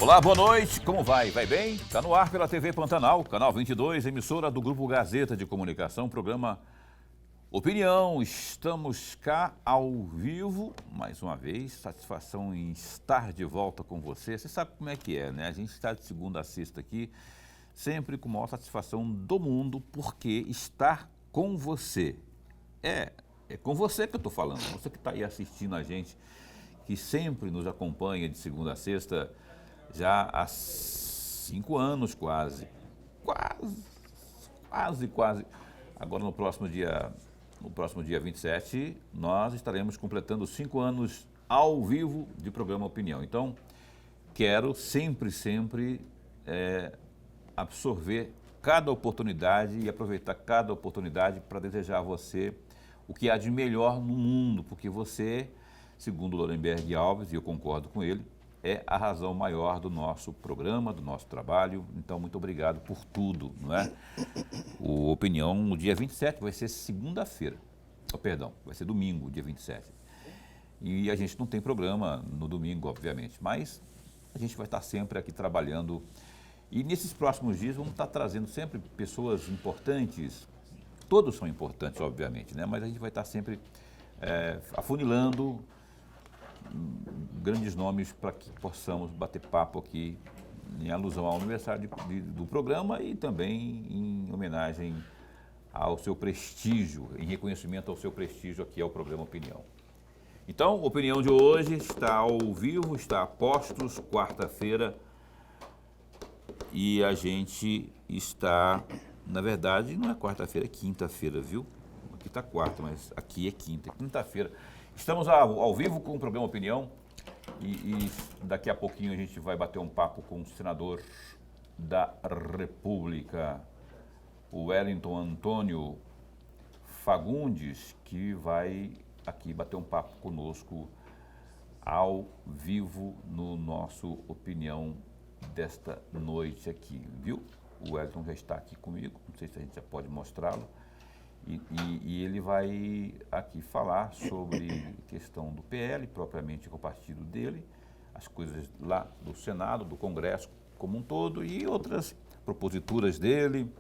Olá, boa noite, como vai? Vai bem? Está no ar pela TV Pantanal, canal 22, emissora do Grupo Gazeta de Comunicação, programa Opinião. Estamos cá ao vivo, mais uma vez, satisfação em estar de volta com você. Você sabe como é que é, né? A gente está de segunda a sexta aqui, sempre com a maior satisfação do mundo, porque estar com você. É com você que eu estou falando, você que está aí assistindo a gente, que sempre nos acompanha de segunda a sexta, já há 5 anos quase. Agora no próximo dia 27, nós estaremos completando 5 anos ao vivo de programa Opinião. Então, quero sempre absorver cada oportunidade e aproveitar cada oportunidade para desejar a você o que há de melhor no mundo, porque você, segundo Lorenberg Alves, e eu concordo com ele, é a razão maior do nosso programa, do nosso trabalho. Então, muito obrigado por tudo, não é? O Opinião, no dia 27, vai ser segunda-feira. Vai ser domingo, dia 27. E a gente não tem programa no domingo, obviamente, mas a gente vai estar sempre aqui trabalhando. E nesses próximos dias vamos estar trazendo sempre pessoas importantes. Todos são importantes, obviamente, né? Mas a gente vai estar sempre afunilando grandes nomes para que possamos bater papo aqui em alusão ao aniversário do programa e também em homenagem ao seu prestígio, em reconhecimento ao seu prestígio aqui ao programa Opinião. Então, a Opinião de hoje está ao vivo, está a postos, quarta-feira, e a gente está, na verdade, não é quarta-feira, é quinta-feira, viu? Aqui está quarta, mas aqui é quinta-feira. Estamos ao vivo com o programa Opinião e daqui a pouquinho a gente vai bater um papo com o senador da República, o Wellington Antônio Fagundes, que vai aqui bater um papo conosco ao vivo no nosso Opinião desta noite aqui, viu? O Wellington já está aqui comigo, não sei se a gente já pode mostrá-lo. E ele vai aqui falar sobre questão do PL, propriamente com o partido dele, as coisas lá do Senado, do Congresso como um todo e outras proposituras dele.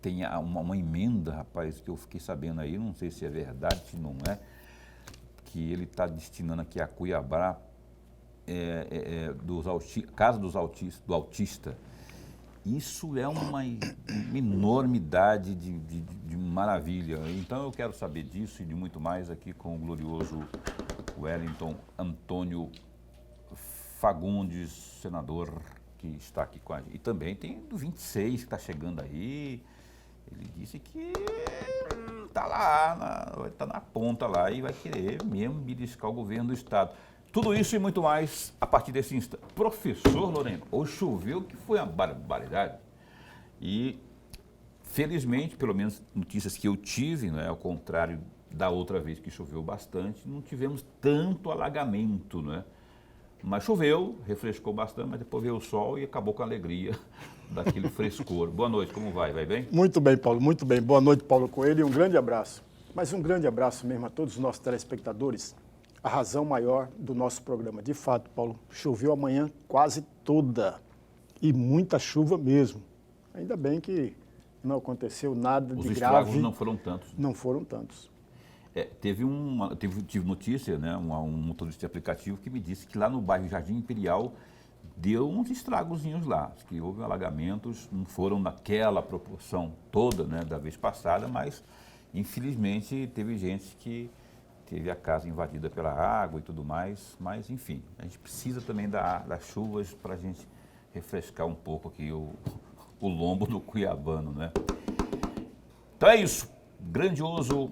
Tem uma emenda, rapaz, que eu fiquei sabendo aí, não sei se é verdade, se não é, que ele está destinando aqui a Cuiabá, casa do autista. Isso é uma enormidade de maravilha. Então eu quero saber disso e de muito mais aqui com o glorioso Wellington Antônio Fagundes, senador que está aqui com a gente. E também tem do 26 que está chegando aí. Ele disse que está lá, está na ponta lá e vai querer mesmo beliscar o governo do Estado. Tudo isso e muito mais a partir desse instante. Professor Lorena, hoje choveu que foi uma barbaridade. E, felizmente, pelo menos notícias que eu tive, né, ao contrário da outra vez que choveu bastante, não tivemos tanto alagamento, né? Mas choveu, refrescou bastante, mas depois veio o sol e acabou com a alegria daquele frescor. Boa noite, como vai? Vai bem? Muito bem, Paulo, muito bem. Boa noite, Paulo Coelho, e um grande abraço. Mas um grande abraço mesmo a todos os nossos telespectadores. A razão maior do nosso programa. De fato, Paulo, choveu a manhã quase toda e muita chuva mesmo. Ainda bem que não aconteceu nada de grave. Os estragos não foram tantos. Não foram tantos. Tive notícia, né, um motorista de aplicativo que me disse que lá no bairro Jardim Imperial deu uns estragozinhos lá, que houve alagamentos, não foram naquela proporção toda, né, da vez passada, mas infelizmente teve gente que teve a casa invadida pela água e tudo mais, mas enfim, a gente precisa também das chuvas para a gente refrescar um pouco aqui o lombo do cuiabano, né? Então é isso, grandioso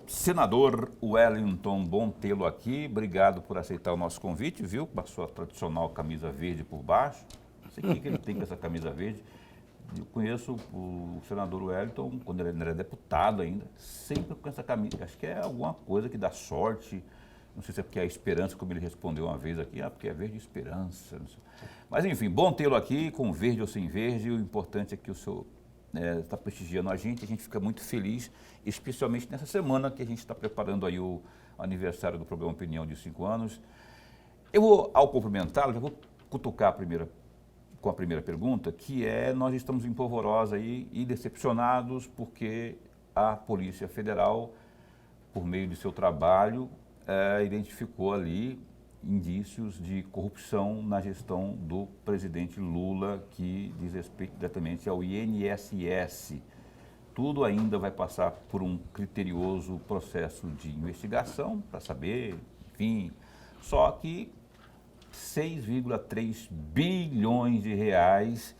senador Wellington, bom tê-lo aqui, obrigado por aceitar o nosso convite, viu? Com a sua tradicional camisa verde por baixo, não sei o que ele tem com essa camisa verde. Eu conheço o senador Wellington, quando ele era deputado ainda, sempre com essa camisa. Acho que é alguma coisa que dá sorte. Não sei se é porque é a esperança, como ele respondeu uma vez aqui, porque é verde esperança. Não sei. Mas enfim, bom tê-lo aqui, com verde ou sem verde. O importante é que o senhor está prestigiando a gente fica muito feliz, especialmente nessa semana que a gente está preparando aí o aniversário do programa Opinião de 5 anos. Eu vou, ao cumprimentá-lo, já vou cutucar com a primeira pergunta, que é, nós estamos em polvorosa aí e decepcionados porque a Polícia Federal, por meio de seu trabalho, identificou ali indícios de corrupção na gestão do presidente Lula, que diz respeito diretamente ao INSS. Tudo ainda vai passar por um criterioso processo de investigação para saber, enfim, só que 6,3 bilhões de reais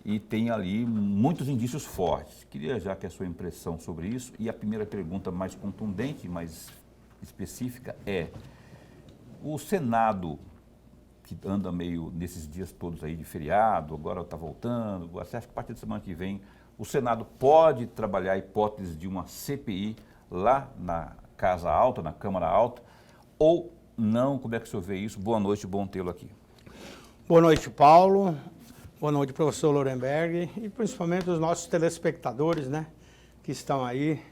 e tem ali muitos indícios fortes. Queria já que a sua impressão sobre isso, e a primeira pergunta mais contundente, mais específica é: o Senado, que anda meio nesses dias todos aí de feriado, agora está voltando, você acha que a partir da semana que vem o Senado pode trabalhar a hipótese de uma CPI lá na Casa Alta, na Câmara Alta, ou não? Como é que o senhor vê isso? Boa noite, bom tê-lo aqui. Boa noite, Paulo. Boa noite, professor Lorenberg, e principalmente os nossos telespectadores, né, que estão aí,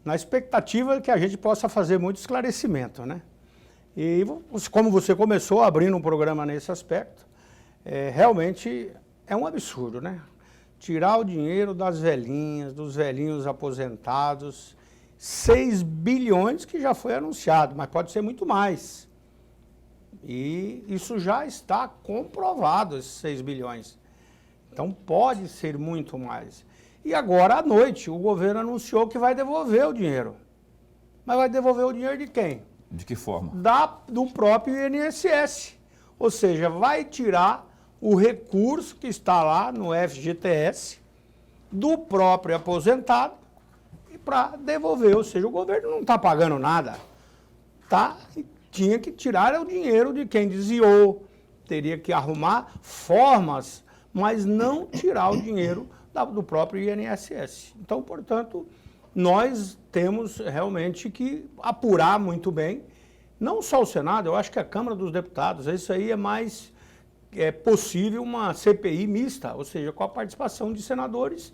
na expectativa que a gente possa fazer muito esclarecimento, né? E como você começou abrindo um programa nesse aspecto, realmente é um absurdo, né? Tirar o dinheiro das velhinhas, dos velhinhos aposentados, 6 bilhões que já foi anunciado, mas pode ser muito mais. E isso já está comprovado, esses 6 bilhões. Então pode ser muito mais. E agora à noite o governo anunciou que vai devolver o dinheiro. Mas vai devolver o dinheiro de quem? De que forma? Do próprio INSS. Ou seja, vai tirar o recurso que está lá no FGTS do próprio aposentado para devolver. Ou seja, o governo não está pagando nada. Tinha que tirar o dinheiro de quem desviou, teria que arrumar formas, mas não tirar o dinheiro do próprio INSS. Então, portanto, nós temos realmente que apurar muito bem, não só o Senado, eu acho que a Câmara dos Deputados, isso aí é mais possível uma CPI mista, ou seja, com a participação de senadores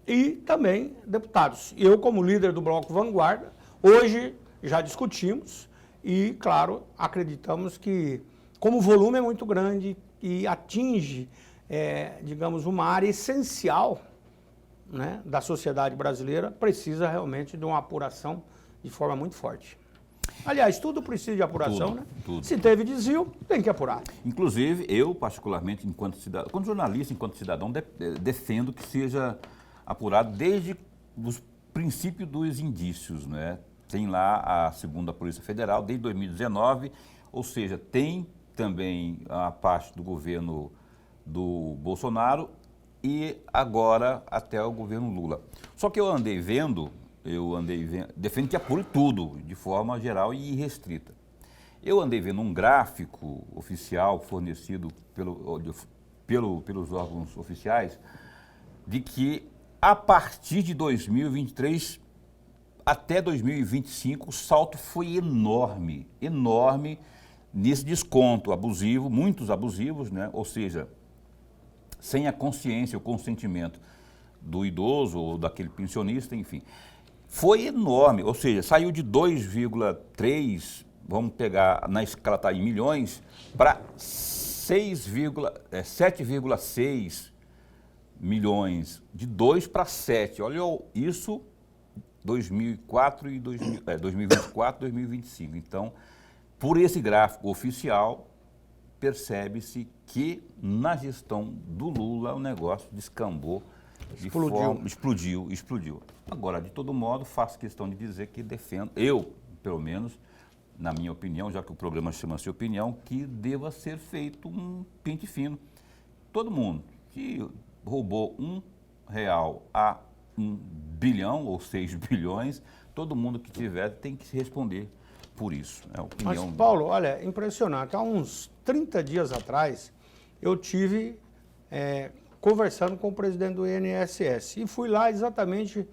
e também deputados. Eu, como líder do Bloco Vanguarda, hoje já discutimos e, claro, acreditamos que, como o volume é muito grande e atinge, digamos, uma área essencial, né, da sociedade brasileira, precisa realmente de uma apuração de forma muito forte. Aliás, tudo precisa de apuração, tudo, né? Tudo. Se teve desvio, tem que apurar. Inclusive, eu, particularmente, enquanto cidadão, enquanto jornalista, enquanto cidadão, defendo que seja apurado desde os princípios dos indícios, né? Tem lá a segunda Polícia Federal, desde 2019, ou seja, tem também a parte do governo do Bolsonaro e agora até o governo Lula. Só que eu andei vendo, defendo que apure tudo, de forma geral e irrestrita. Eu andei vendo um gráfico oficial fornecido pelos órgãos oficiais, de que a partir de 2023 até 2025 o salto foi enorme, enorme nesse desconto abusivo, muitos abusivos, né? Ou seja, sem a consciência, o consentimento do idoso ou daquele pensionista, enfim. Foi enorme, ou seja, saiu de 2,3, vamos pegar na escala tá, em milhões, para 7,6 milhões, de 2 para 7. Olha isso, 2024 e 2024, 2025. Então, por esse gráfico oficial, percebe-se que na gestão do Lula o negócio descambou, explodiu. Agora, de todo modo, faço questão de dizer que defendo, eu, pelo menos, na minha opinião, já que o programa chama-se Opinião, que deva ser feito um pente fino. Todo mundo que roubou R$1 a 1 bilhão ou 6 bilhões, todo mundo que tiver tem que se responder por isso. É a opinião. Mas, Paulo, olha, impressionante. Há uns 30 dias atrás, eu tive conversando com o presidente do INSS e fui lá exatamente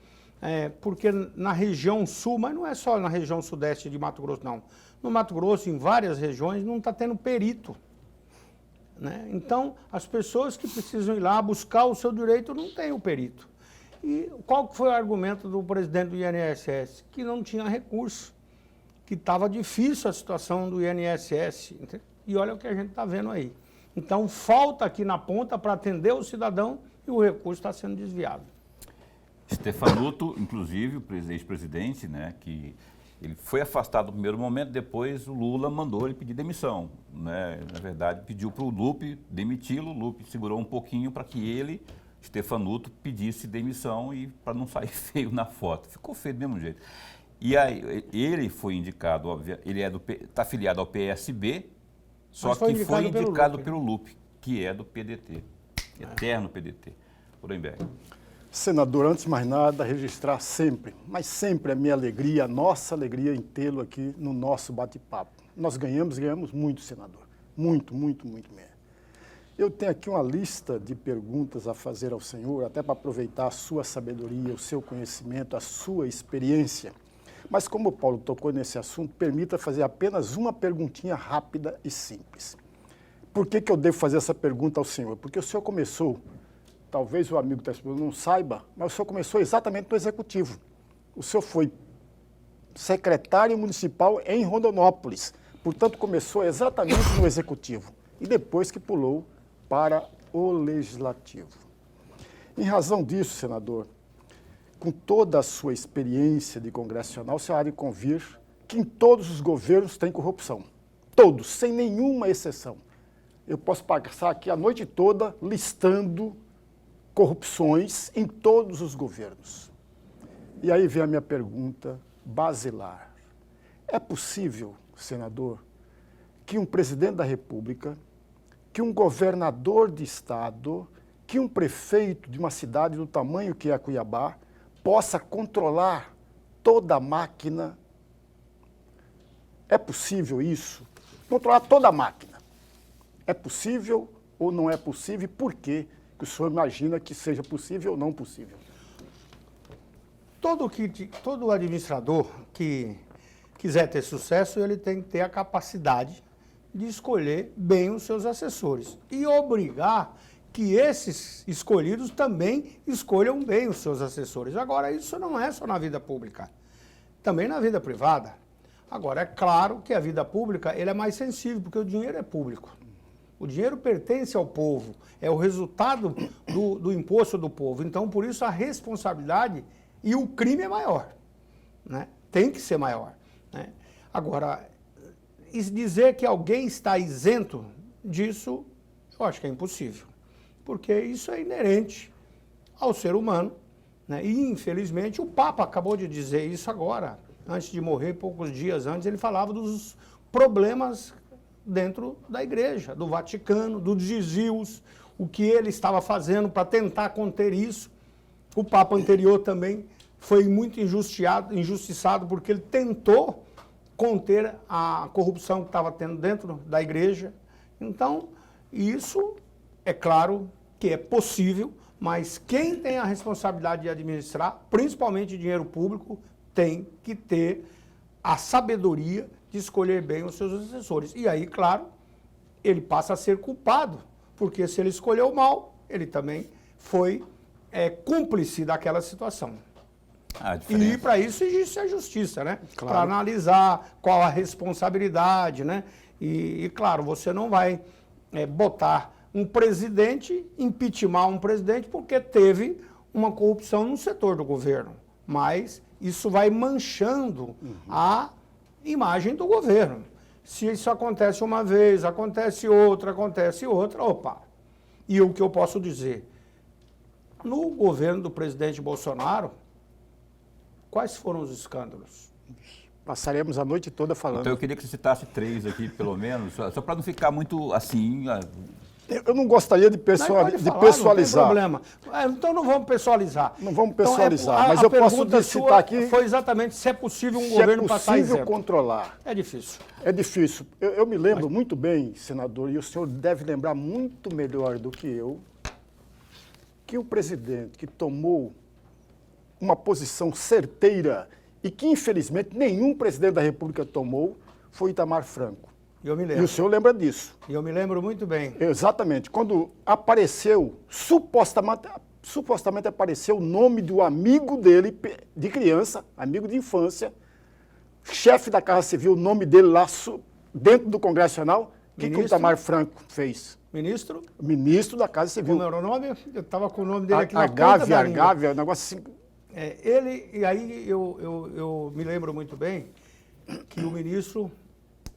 porque na região sul, mas não é só na região sudeste de Mato Grosso, não. No Mato Grosso, em várias regiões, não está tendo perito. Né? Então, as pessoas que precisam ir lá buscar o seu direito não têm o perito. E qual foi o argumento do presidente do INSS? Que não tinha recurso, que estava difícil a situação do INSS. E olha o que a gente está vendo aí. Então, falta aqui na ponta para atender o cidadão e o recurso está sendo desviado. Stefanuto, inclusive, o ex-presidente, né, que ele foi afastado no primeiro momento, depois o Lula mandou ele pedir demissão. Né? Na verdade, pediu para o Lupe demiti-lo, o Lupe segurou um pouquinho para que ele, Stefanuto, pedisse demissão e para não sair feio na foto. Ficou feio do mesmo jeito. E aí, ele foi indicado, ele está afiliado ao PSB, só que foi indicado pelo Lupe, que é do PDT, eterno PDT, Uremberg. Senador, antes de mais nada, registrar sempre, mas sempre a minha alegria, a nossa alegria em tê-lo aqui no nosso bate-papo. Nós ganhamos muito, senador. Muito, muito, muito mesmo. Eu tenho aqui uma lista de perguntas a fazer ao senhor, até para aproveitar a sua sabedoria, o seu conhecimento, a sua experiência. Mas como o Paulo tocou nesse assunto, permita fazer apenas uma perguntinha rápida e simples. Por que eu devo fazer essa pergunta ao senhor? Porque o senhor começou... Talvez o amigo da esposa não saiba, mas o senhor começou exatamente no Executivo. O senhor foi secretário municipal em Rondonópolis, portanto começou exatamente no Executivo e depois que pulou para o Legislativo. Em razão disso, senador, com toda a sua experiência de congressional, o senhor há de convir que em todos os governos tem corrupção. Todos, sem nenhuma exceção. Eu posso passar aqui a noite toda listando corrupções em todos os governos. E aí vem a minha pergunta basilar. É possível, senador, que um presidente da República, que um governador de estado, que um prefeito de uma cidade do tamanho que é Cuiabá, possa controlar toda a máquina? É possível isso? Controlar toda a máquina. É possível ou não é possível? Por quê? Que o senhor imagina que seja possível ou não possível? Todo administrador que quiser ter sucesso, ele tem que ter a capacidade de escolher bem os seus assessores e obrigar que esses escolhidos também escolham bem os seus assessores. Agora, isso não é só na vida pública, também na vida privada. Agora, é claro que a vida pública ele é mais sensível, porque o dinheiro é público. O dinheiro pertence ao povo, é o resultado do imposto do povo. Então, por isso, a responsabilidade e o crime é maior. Né? Tem que ser maior. Né? Agora, dizer que alguém está isento disso, eu acho que é impossível. Porque isso é inerente ao ser humano. Né? E, infelizmente, o Papa acabou de dizer isso agora. Antes de morrer, poucos dias antes, ele falava dos problemas dentro da igreja, do Vaticano, dos desvios, o que ele estava fazendo para tentar conter isso. O Papa anterior também foi muito injustiçado porque ele tentou conter a corrupção que estava tendo dentro da igreja. Então, isso é claro que é possível, mas quem tem a responsabilidade de administrar, principalmente dinheiro público, tem que ter a sabedoria de escolher bem os seus assessores. E aí, claro, ele passa a ser culpado, porque se ele escolheu mal, ele também foi cúmplice daquela situação. E para isso existe a justiça, né? Claro. Para analisar qual a responsabilidade, né? E claro, você não vai botar um presidente, impeachment um presidente porque teve uma corrupção no setor do governo. Mas isso vai manchando a imagem do governo. Se isso acontece uma vez, acontece outra, opa. E o que eu posso dizer? No governo do presidente Bolsonaro, quais foram os escândalos? Passaremos a noite toda falando. Então eu queria que você citasse 3 aqui, pelo menos, só para não ficar muito assim... Eu não gostaria de pessoalizar. Não tem problema. Então não vamos pessoalizar. Não vamos pessoalizar, então, mas eu posso citar aqui... Foi exatamente se é possível um governo passar isento. Se é possível controlar. É difícil. É difícil. Eu me lembro muito bem, senador, e o senhor deve lembrar muito melhor do que eu, que o presidente que tomou uma posição certeira e que, infelizmente, nenhum presidente da República tomou, foi Itamar Franco. Eu me lembro. E o senhor lembra disso? Eu me lembro muito bem. Exatamente. Quando apareceu, supostamente apareceu o nome do amigo dele, de criança, amigo de infância, chefe da Casa Civil, o nome dele lá dentro do Congresso Nacional, que o Itamar Franco fez? Ministro? Ministro da Casa Civil. Como era o nome? Eu estava com o nome dele aqui na ponta da língua. Argávia, um negócio assim. E aí eu me lembro muito bem que o ministro,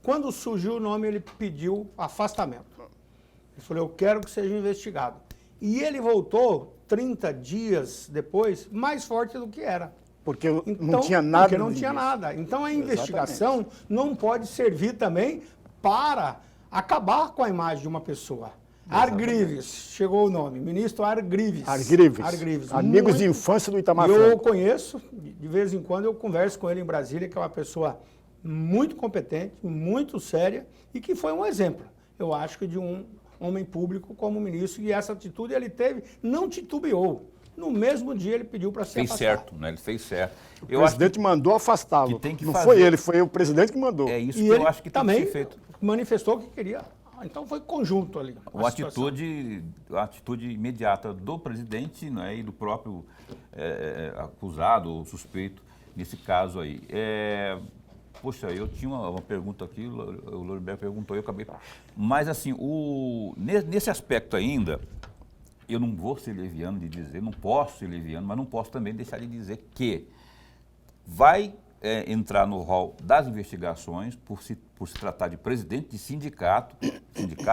quando surgiu o nome, ele pediu afastamento. Ele falou, eu quero que seja investigado. E ele voltou 30 dias depois, mais forte do que era. Porque não tinha nada. Porque não tinha nada. Então a investigação não pode servir também para acabar com a imagem de uma pessoa. Argrives, chegou o nome, ministro Argrives. Argrives. Amigos de infância do Itamar Franco. Eu conheço, de vez em quando eu converso com ele em Brasília, que é uma pessoa muito competente, muito séria e que foi um exemplo, eu acho que de um homem público como ministro, e essa atitude ele teve, não titubeou. No mesmo dia ele pediu para ser afastado. Fez certo, né? Ele fez certo. O presidente mandou afastá-lo. Não fazer... foi ele, foi o presidente que mandou. É isso e que eu acho que tem que ser feito. Manifestou que queria. Então foi conjunto ali. A atitude imediata do presidente, né, e do próprio acusado ou suspeito nesse caso aí. Poxa, eu tinha uma pergunta aqui, o Lorenberg perguntou e eu acabei... Mas assim, nesse aspecto ainda, eu não vou ser leviano de dizer, não posso ser leviano, mas não posso também deixar de dizer que vai entrar no rol das investigações por se tratar de presidente de sindicato,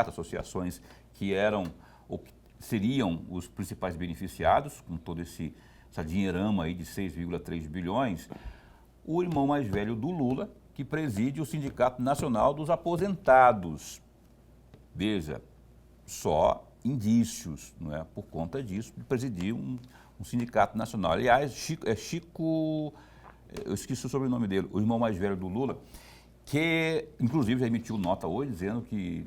associações que eram ou que seriam os principais beneficiados com todo essa dinheirama aí de 6,3 bilhões, o irmão mais velho do Lula, que preside o Sindicato Nacional dos Aposentados. Veja, só indícios, não é? Por conta disso, de presidir um sindicato nacional. Aliás, Chico, eu esqueci o sobrenome dele, o irmão mais velho do Lula, que inclusive já emitiu nota hoje dizendo que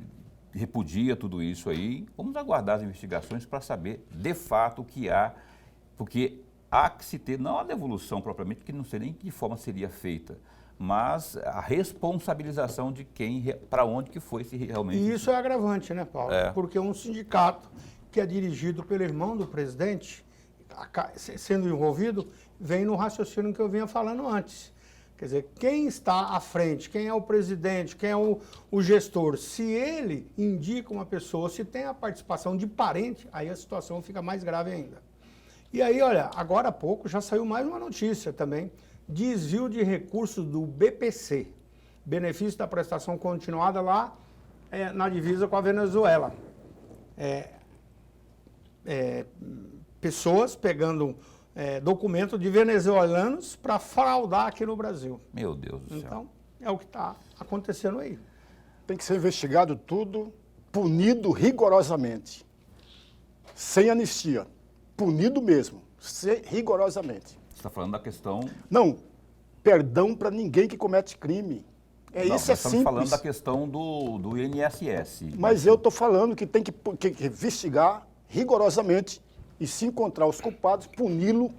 repudia tudo isso aí. Vamos aguardar as investigações para saber de fato o que há, porque há que se ter, não a devolução propriamente, que não sei nem de que forma seria feita, mas a responsabilização de quem, para onde que foi, se realmente... E isso é agravante, né, Paulo? Porque um sindicato que é dirigido pelo irmão do presidente, sendo envolvido, vem no raciocínio que eu vinha falando antes. Quer dizer, quem está à frente, quem é o presidente, quem é o gestor, se ele indica uma pessoa, se tem a participação de parente, aí a situação fica mais grave ainda. E aí, olha, agora há pouco já saiu mais uma notícia também, desvio de recursos do BPC, benefício da prestação continuada lá na divisa com a Venezuela. Pessoas pegando documento de venezuelanos para fraudar aqui no Brasil. Meu Deus do céu. Então, é o que está acontecendo aí. Tem que ser investigado tudo, punido rigorosamente, sem anistia. Punido mesmo, rigorosamente. Você está falando da questão... Não, perdão para ninguém que comete crime. Isso é simples. Estamos falando da questão do INSS. Mas eu estou falando que tem que investigar rigorosamente e, se encontrar os culpados, puni-lo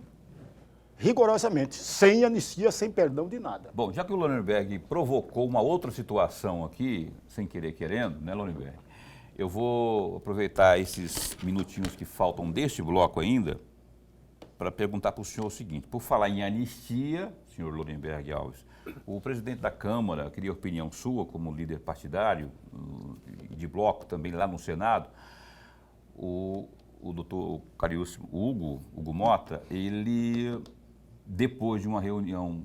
rigorosamente, sem anistia, sem perdão de nada. Bom, já que o Lorenberg provocou uma outra situação aqui, sem querer querendo, né, Lorenberg? Eu vou aproveitar esses minutinhos que faltam deste bloco ainda para perguntar para o senhor o seguinte. Por falar em anistia, senhor Lorenberg Alves, o presidente da Câmara, queria a opinião sua como líder partidário, de bloco também lá no Senado, o doutor caríssimo Hugo Mota, ele, depois de uma reunião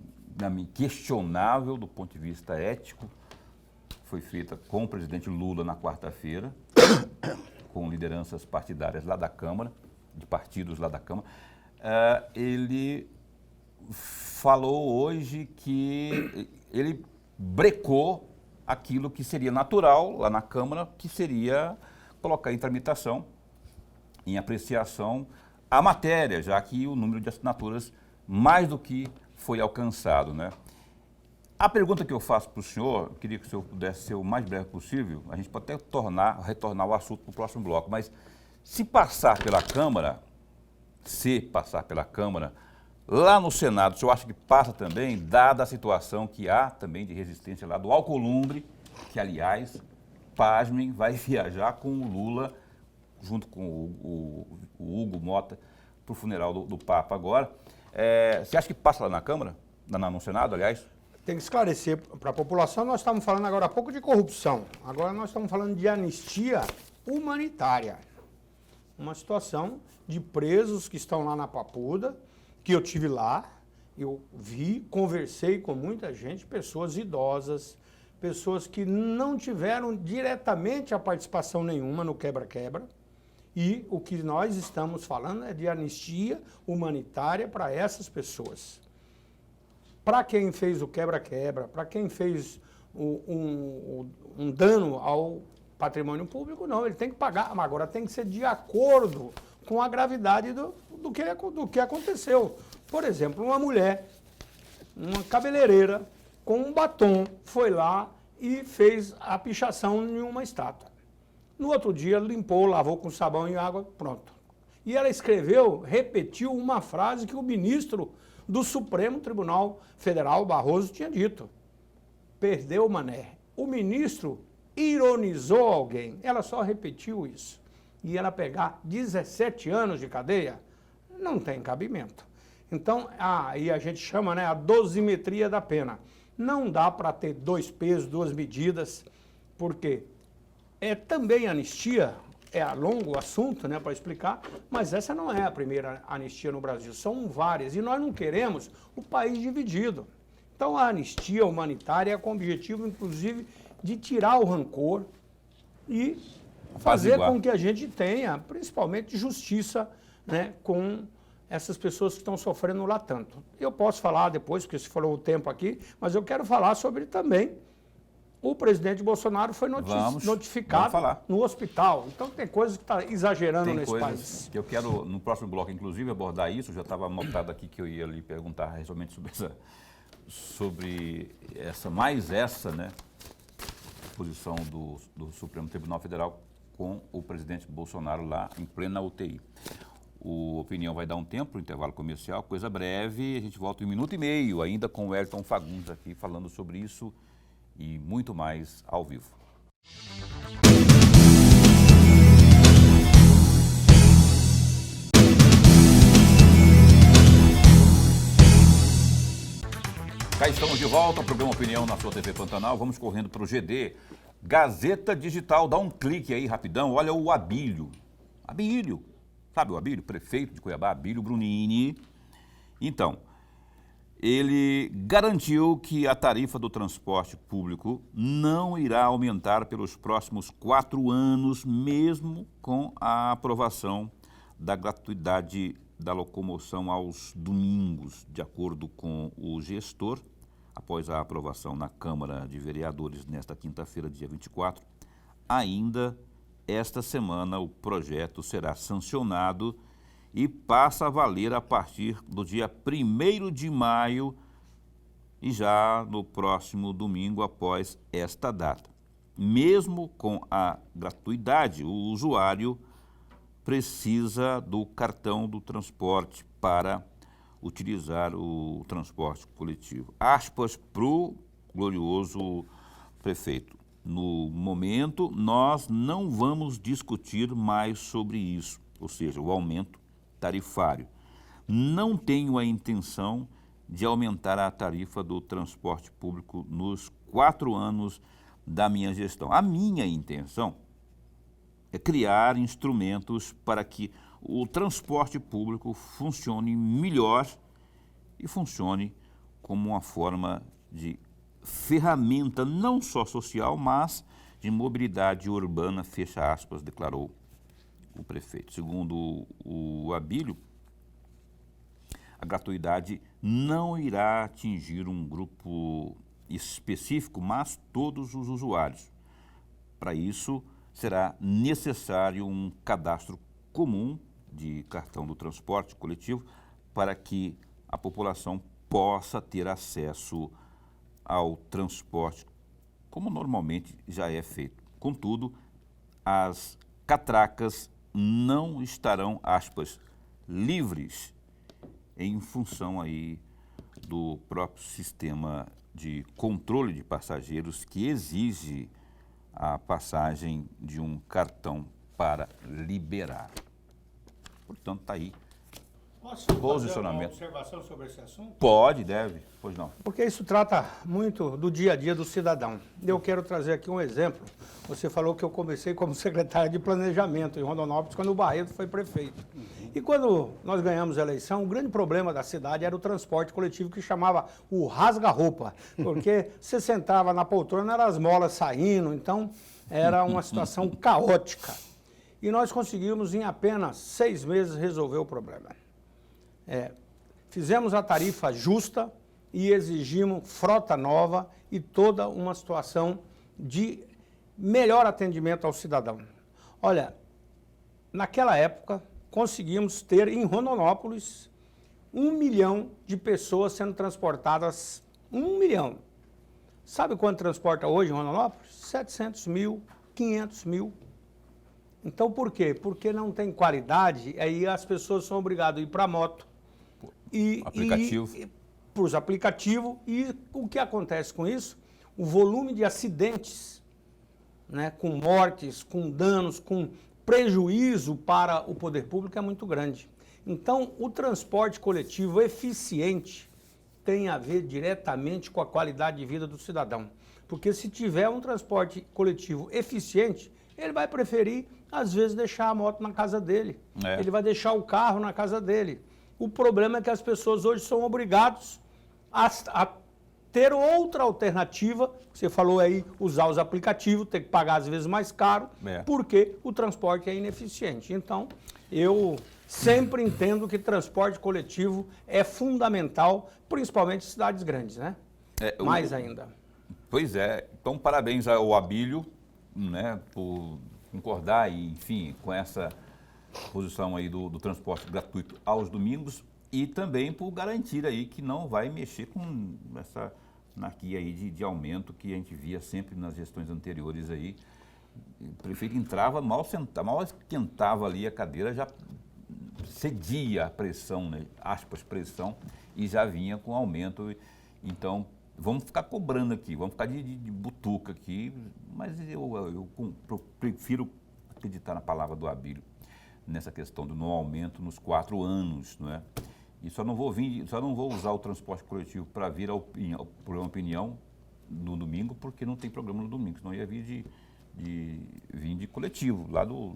questionável do ponto de vista ético, foi feita com o presidente Lula na quarta-feira, com lideranças partidárias lá da Câmara, de partidos lá da Câmara. Ele falou hoje que ele brecou aquilo que seria natural lá na Câmara, que seria colocar em tramitação, em apreciação, a matéria, já que o número de assinaturas mais do que foi alcançado, né? A pergunta que eu faço para o senhor, queria que o senhor pudesse ser o mais breve possível, a gente pode até retornar o assunto para o próximo bloco, mas se passar pela Câmara, lá no Senado, o senhor acha que passa também, dada a situação que há também de resistência lá do Alcolumbre, que, aliás, pasmem, vai viajar com o Lula, junto com o Hugo Mota, para o funeral do Papa agora. Você acha que passa lá na Câmara, no Senado, aliás? tem que esclarecer para a população. Nós estamos falando agora há pouco de corrupção. Agora nós estamos falando de anistia humanitária. Uma situação de presos que estão lá na Papuda, que eu tive lá, eu vi, conversei com muita gente, pessoas idosas, pessoas que não tiveram diretamente a participação nenhuma no quebra-quebra. E o que nós estamos falando é de anistia humanitária para essas pessoas. Para quem fez o quebra-quebra, para quem fez um dano ao patrimônio público, não, ele tem que pagar, mas agora tem que ser de acordo com a gravidade do que aconteceu. Por exemplo, uma mulher, uma cabeleireira, com um batom, foi lá e fez a pichação em uma estátua. No outro dia, limpou, lavou com sabão e água, pronto. E ela escreveu, repetiu uma frase que o ministro do Supremo Tribunal Federal, Barroso, tinha dito. Perdeu, mané. O ministro ironizou alguém. Ela só repetiu isso. E ela pegar 17 anos de cadeia, não tem cabimento. Então, aí a gente chama, né, a dosimetria da pena. Não dá para ter 2 pesos, 2 medidas, porque é também anistia, é longo o assunto, né, para explicar, mas essa não é a primeira anistia no Brasil, são várias, e nós não queremos o país dividido. Então a anistia humanitária é com o objetivo, inclusive, de tirar o rancor e fazer com que a gente tenha, principalmente, justiça, né, com essas pessoas que estão sofrendo lá tanto. Eu posso falar depois, porque se falou o tempo aqui, mas eu quero falar sobre também o presidente Bolsonaro foi notificado no hospital. Então tem coisa que está exagerando nesse país. Que eu quero, no próximo bloco, inclusive, abordar isso. Já estava anotado aqui que eu ia lhe perguntar realmente sobre essa, né, posição do Supremo Tribunal Federal com o presidente Bolsonaro lá em plena UTI. O Opinião vai dar um tempo, intervalo comercial, coisa breve. A gente volta em 1 minuto e meio, ainda com o Elton Fagundes aqui falando sobre isso e muito mais ao vivo. Cá estamos de volta, programa Opinião na sua TV Pantanal. Vamos correndo para o GD. Gazeta Digital, dá um clique aí rapidão. Olha o Abílio. Abílio, sabe o Abílio? Prefeito de Cuiabá, Abílio Brunini. Então, ele garantiu que a tarifa do transporte público não irá aumentar pelos próximos 4 anos, mesmo com a aprovação da gratuidade da locomoção aos domingos, de acordo com o gestor. Após a aprovação na Câmara de Vereadores nesta quinta-feira, dia 24, ainda esta semana o projeto será sancionado e passa a valer a partir do dia 1º de maio e já no próximo domingo após esta data. Mesmo com a gratuidade, o usuário precisa do cartão do transporte para utilizar o transporte coletivo. Aspas para o glorioso prefeito. No momento, nós não vamos discutir mais sobre isso, ou seja, o aumento tarifário. Não tenho a intenção de aumentar a tarifa do transporte público nos 4 anos da minha gestão. A minha intenção é criar instrumentos para que o transporte público funcione melhor e funcione como uma forma de ferramenta não só social, mas de mobilidade urbana, fecha aspas, declarou o prefeito. Segundo o Abílio, a gratuidade não irá atingir um grupo específico, mas todos os usuários. Para isso, será necessário um cadastro comum de cartão do transporte coletivo para que a população possa ter acesso ao transporte, como normalmente já é feito. Contudo, as catracas não estarão, aspas, livres em função aí do próprio sistema de controle de passageiros que exige a passagem de um cartão para liberar. Portanto, está aí Posso fazer uma posicionamento. observação sobre esse assunto? Pode, deve, pois não. Porque isso trata muito do dia a dia do cidadão. Eu quero trazer aqui um exemplo. Você falou que eu comecei como secretário de planejamento em Rondonópolis quando o Barreto foi prefeito. E quando nós ganhamos a eleição, o grande problema da cidade era o transporte coletivo que chamava o rasga-roupa. Porque você sentava na poltrona, eram as molas saindo, então era uma situação caótica. E nós conseguimos em apenas 6 meses resolver o problema. Fizemos a tarifa justa e exigimos frota nova e toda uma situação de melhor atendimento ao cidadão. Olha, naquela época conseguimos ter em Rondonópolis 1 milhão de pessoas sendo transportadas, 1 milhão. Sabe quanto transporta hoje em Rondonópolis? 700 mil, 500 mil. Então por quê? Porque não tem qualidade, aí as pessoas são obrigadas a ir para a moto, para os aplicativos, e o que acontece com isso? O volume de acidentes, né, com mortes, com danos, com prejuízo para o poder público é muito grande. Então, o transporte coletivo eficiente tem a ver diretamente com a qualidade de vida do cidadão. Porque se tiver um transporte coletivo eficiente, ele vai preferir, às vezes, deixar a moto na casa dele. Ele vai deixar o carro na casa dele. O problema é que as pessoas hoje são obrigadas a ter outra alternativa. Você falou aí, usar os aplicativos, ter que pagar às vezes mais caro, porque o transporte é ineficiente. Então, eu sempre entendo que transporte coletivo é fundamental, principalmente em cidades grandes, né? Mais ainda. Pois é. Então, parabéns ao Abílio, né, por concordar e, enfim, com essa posição aí do transporte gratuito aos domingos e também por garantir aí que não vai mexer com essa anarquia aí de aumento que a gente via sempre nas gestões anteriores aí. O prefeito entrava, mal esquentava ali a cadeira, já cedia a pressão, né, aspas, pressão, e já vinha com aumento. Então, vamos ficar cobrando aqui, vamos ficar de butuca aqui, mas eu prefiro acreditar na palavra do Abílio nessa questão do não aumento nos 4 anos, não é? E só não vou usar o transporte coletivo para vir ao programa Opinião no domingo, porque não tem programa no domingo, senão ia vir de coletivo, lá do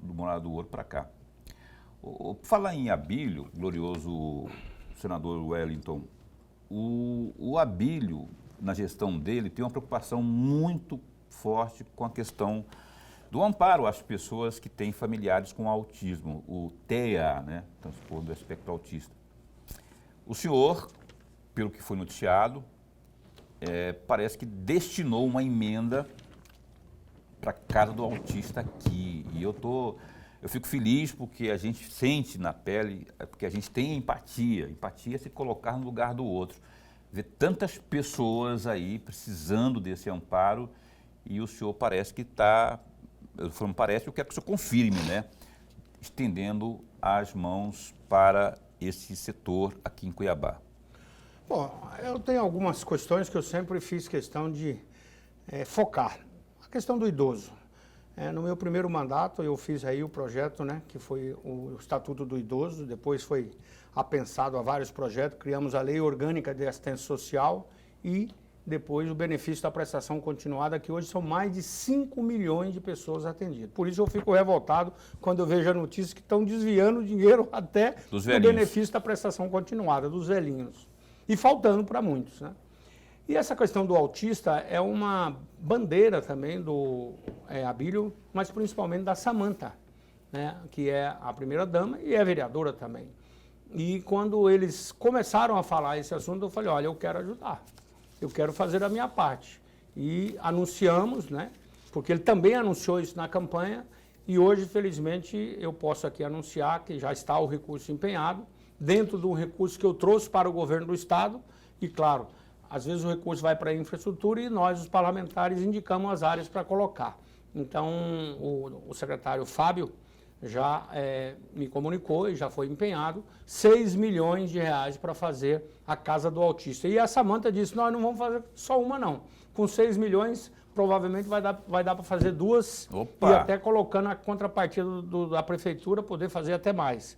Morada do Ouro para cá. Falar em Abílio, glorioso senador Wellington, o Abílio, na gestão dele, tem uma preocupação muito forte com a questão do amparo às pessoas que têm familiares com autismo, o TEA, né, transtorno do espectro autista. O senhor, pelo que foi noticiado, parece que destinou uma emenda para a casa do autista aqui. E eu fico feliz porque a gente sente na pele, porque a gente tem empatia. Empatia é se colocar no lugar do outro. Ver tantas pessoas aí precisando desse amparo e o senhor parece que está, eu quero que o senhor confirme, né? Estendendo as mãos para esse setor aqui em Cuiabá. Bom, eu tenho algumas questões que eu sempre fiz questão de focar. A questão do idoso. No meu primeiro mandato, eu fiz aí o projeto, né, que foi o Estatuto do Idoso, depois foi apensado a vários projetos, criamos a Lei Orgânica de Assistência Social e depois o benefício da prestação continuada, que hoje são mais de 5 milhões de pessoas atendidas. Por isso eu fico revoltado quando eu vejo a notícia que estão desviando dinheiro até do benefício da prestação continuada, dos velhinhos. E faltando para muitos, né? E essa questão do autista é uma bandeira também do Abílio, mas principalmente da Samanta, né, que é a primeira-dama e é vereadora também. E quando eles começaram a falar esse assunto, eu falei, olha, eu quero ajudar, eu quero fazer a minha parte. E anunciamos, né, porque ele também anunciou isso na campanha, e hoje, felizmente, eu posso aqui anunciar que já está o recurso empenhado, dentro de um recurso que eu trouxe para o governo do Estado, e claro, às vezes o recurso vai para a infraestrutura e nós, os parlamentares, indicamos as áreas para colocar. Então, o secretário Fábio já me comunicou e já foi empenhado 6 milhões de reais para fazer a Casa do Autista. E a Samanta disse, nós não vamos fazer só uma não. Com 6 milhões, provavelmente vai dar para fazer 2. Opa. E até colocando a contrapartida da prefeitura, poder fazer até mais.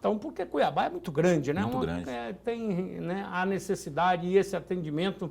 Então, porque Cuiabá é muito grande, né? Muito grande. Tem, né, a necessidade e esse atendimento,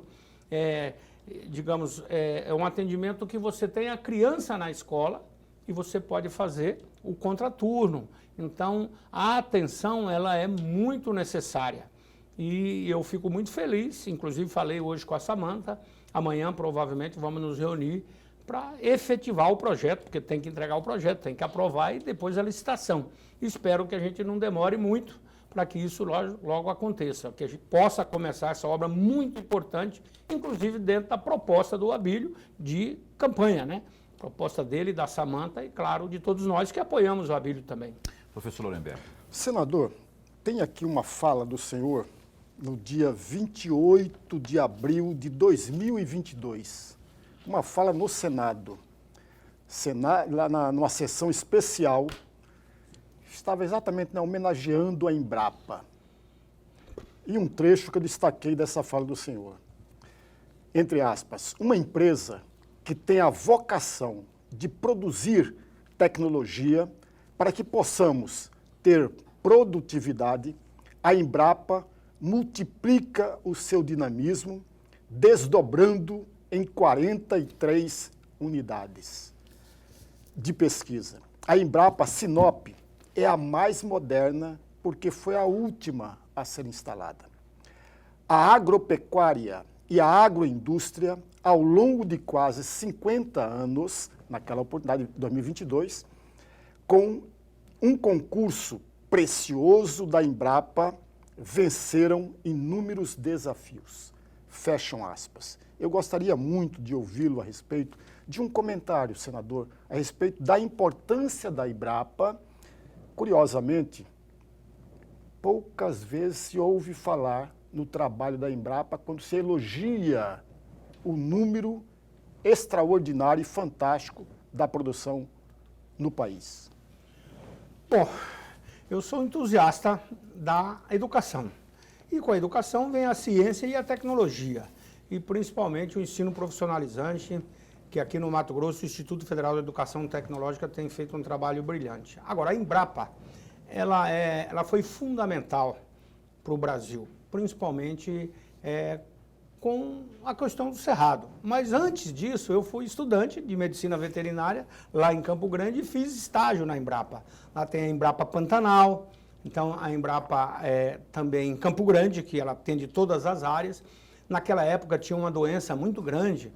digamos, é um atendimento que você tem a criança na escola e você pode fazer o contraturno. Então, a atenção, ela é muito necessária. E eu fico muito feliz, inclusive falei hoje com a Samanta, amanhã provavelmente vamos nos reunir para efetivar o projeto, porque tem que entregar o projeto, tem que aprovar e depois a licitação. Espero que a gente não demore muito para que isso logo aconteça, que a gente possa começar essa obra muito importante, inclusive dentro da proposta do Abílio de campanha, né? Proposta dele, da Samanta e, claro, de todos nós que apoiamos o Abílio também. Professor Lorenberg. Senador, tem aqui uma fala do senhor no dia 28 de abril de 2022. Uma fala no Senado. Lá numa sessão especial, estava exatamente homenageando a Embrapa. E um trecho que eu destaquei dessa fala do senhor. Entre aspas, uma empresa que tem a vocação de produzir tecnologia para que possamos ter produtividade, a Embrapa multiplica o seu dinamismo, desdobrando em 43 unidades de pesquisa. A Embrapa Sinop é a mais moderna porque foi a última a ser instalada. A agropecuária e a agroindústria, ao longo de quase 50 anos, naquela oportunidade de 2022, com um concurso precioso da Embrapa, venceram inúmeros desafios. Fecham aspas. Eu gostaria muito de ouvi-lo a respeito de um comentário, senador, a respeito da importância da Embrapa. Curiosamente, poucas vezes se ouve falar no trabalho da Embrapa quando se elogia o número extraordinário e fantástico da produção no país. Bom, eu sou entusiasta da educação. E com a educação vem a ciência e a tecnologia. E principalmente o ensino profissionalizante, que aqui no Mato Grosso o Instituto Federal de Educação Tecnológica tem feito um trabalho brilhante. Agora, a Embrapa, ela foi fundamental para o Brasil, principalmente com a questão do Cerrado. Mas antes disso, eu fui estudante de medicina veterinária lá em Campo Grande e fiz estágio na Embrapa. Lá tem a Embrapa Pantanal, então a Embrapa também em Campo Grande, que ela atende todas as áreas. Naquela época tinha uma doença muito grande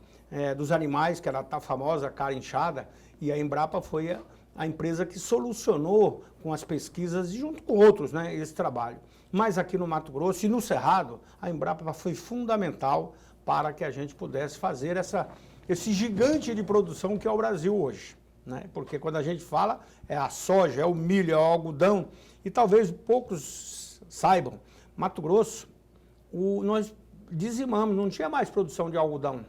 dos animais, que era a famosa cara inchada, e a Embrapa foi a empresa que solucionou com as pesquisas e junto com outros, né, esse trabalho. Mas aqui no Mato Grosso e no Cerrado, a Embrapa foi fundamental para que a gente pudesse fazer esse gigante de produção que é o Brasil hoje, né? Porque quando a gente fala, é a soja, é o milho, é o algodão, e talvez poucos saibam, Mato Grosso, nós dizimamos, não tinha mais produção de algodão.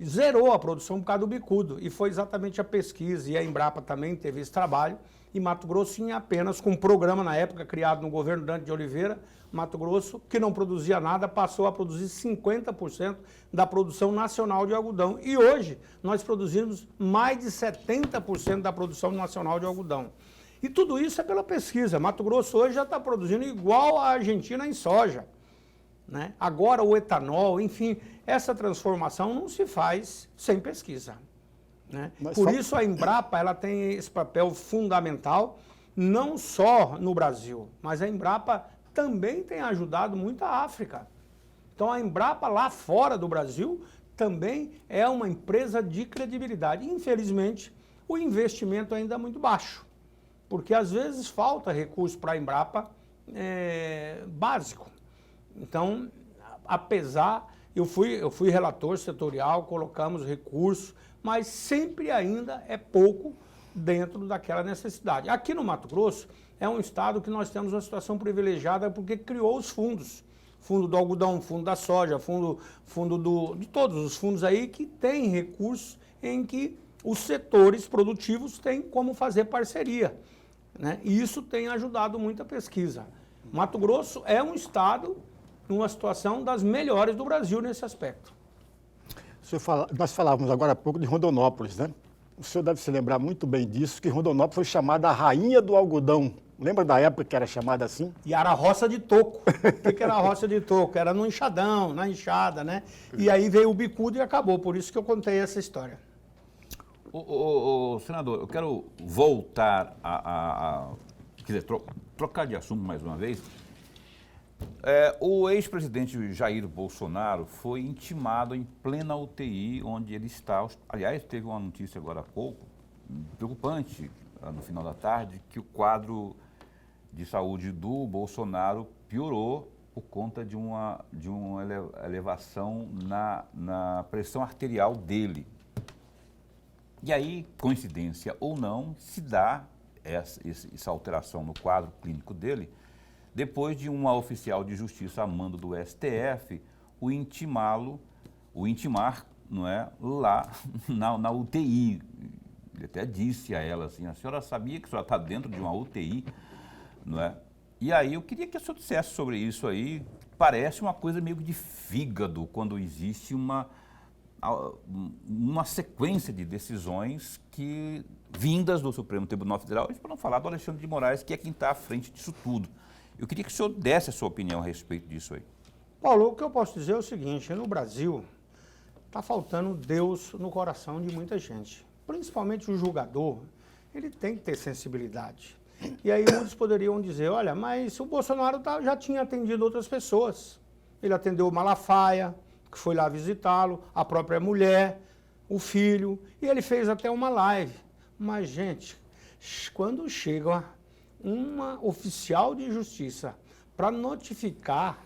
Zerou a produção por causa do bicudo, e foi exatamente a pesquisa, e a Embrapa também teve esse trabalho, e Mato Grosso tinha apenas, com um programa na época criado no governo Dante de Oliveira, Mato Grosso, que não produzia nada, passou a produzir 50% da produção nacional de algodão. E hoje nós produzimos mais de 70% da produção nacional de algodão. E tudo isso é pela pesquisa. Mato Grosso hoje já está produzindo igual a Argentina em soja, né? Agora o etanol, enfim, essa transformação não se faz sem pesquisa, né? Por isso a Embrapa ela tem esse papel fundamental, não só no Brasil, mas a Embrapa também tem ajudado muito a África. Então a Embrapa lá fora do Brasil também é uma empresa de credibilidade. Infelizmente, o investimento ainda é muito baixo, porque às vezes falta recurso para a Embrapa básico. Então, apesar, eu fui relator setorial, colocamos recursos, mas sempre ainda é pouco dentro daquela necessidade. Aqui no Mato Grosso é um estado que nós temos uma situação privilegiada porque criou os fundos. Fundo do algodão, fundo da soja, fundo de todos os fundos aí que tem recursos em que os setores produtivos têm como fazer parceria, né? E isso tem ajudado muito a pesquisa. Mato Grosso é um estado numa situação das melhores do Brasil nesse aspecto. Nós falávamos agora há pouco de Rondonópolis, né? O senhor deve se lembrar muito bem disso, que Rondonópolis foi chamada a rainha do algodão Lembra da época que era chamada assim? E era a roça de toco. O que era a roça de toco? Era no enxadão, na enxada, né? E aí veio o bicudo e acabou. Por isso que eu contei essa história. Senador, eu quero voltar quer dizer, trocar de assunto mais uma vez. O ex-presidente Jair Bolsonaro foi intimado em plena UTI, onde ele está. Aliás, teve uma notícia agora há pouco, preocupante, no final da tarde, que o quadro de saúde do Bolsonaro piorou por conta de uma elevação na pressão arterial dele. E aí, coincidência ou não, se dá essa alteração no quadro clínico dele, depois de uma oficial de justiça a mando do STF o intimar, não é, lá na UTI. Ele até disse a ela assim, a senhora sabia que a senhora está dentro de uma UTI, não é? E aí eu queria que a senhora dissesse sobre isso aí. Parece uma coisa meio de fígado quando existe uma sequência de decisões vindas do Supremo Tribunal Federal, para não falar do Alexandre de Moraes, que é quem está à frente disso tudo. Eu queria que o senhor desse a sua opinião a respeito disso aí. Paulo, o que eu posso dizer é o seguinte, no Brasil está faltando Deus no coração de muita gente. Principalmente o julgador, ele tem que ter sensibilidade. E aí muitos poderiam dizer, olha, mas o Bolsonaro já tinha atendido outras pessoas. Ele atendeu o Malafaia, que foi lá visitá-lo, a própria mulher, o filho, e ele fez até uma live. Mas, gente, quando chega uma oficial de justiça para notificar,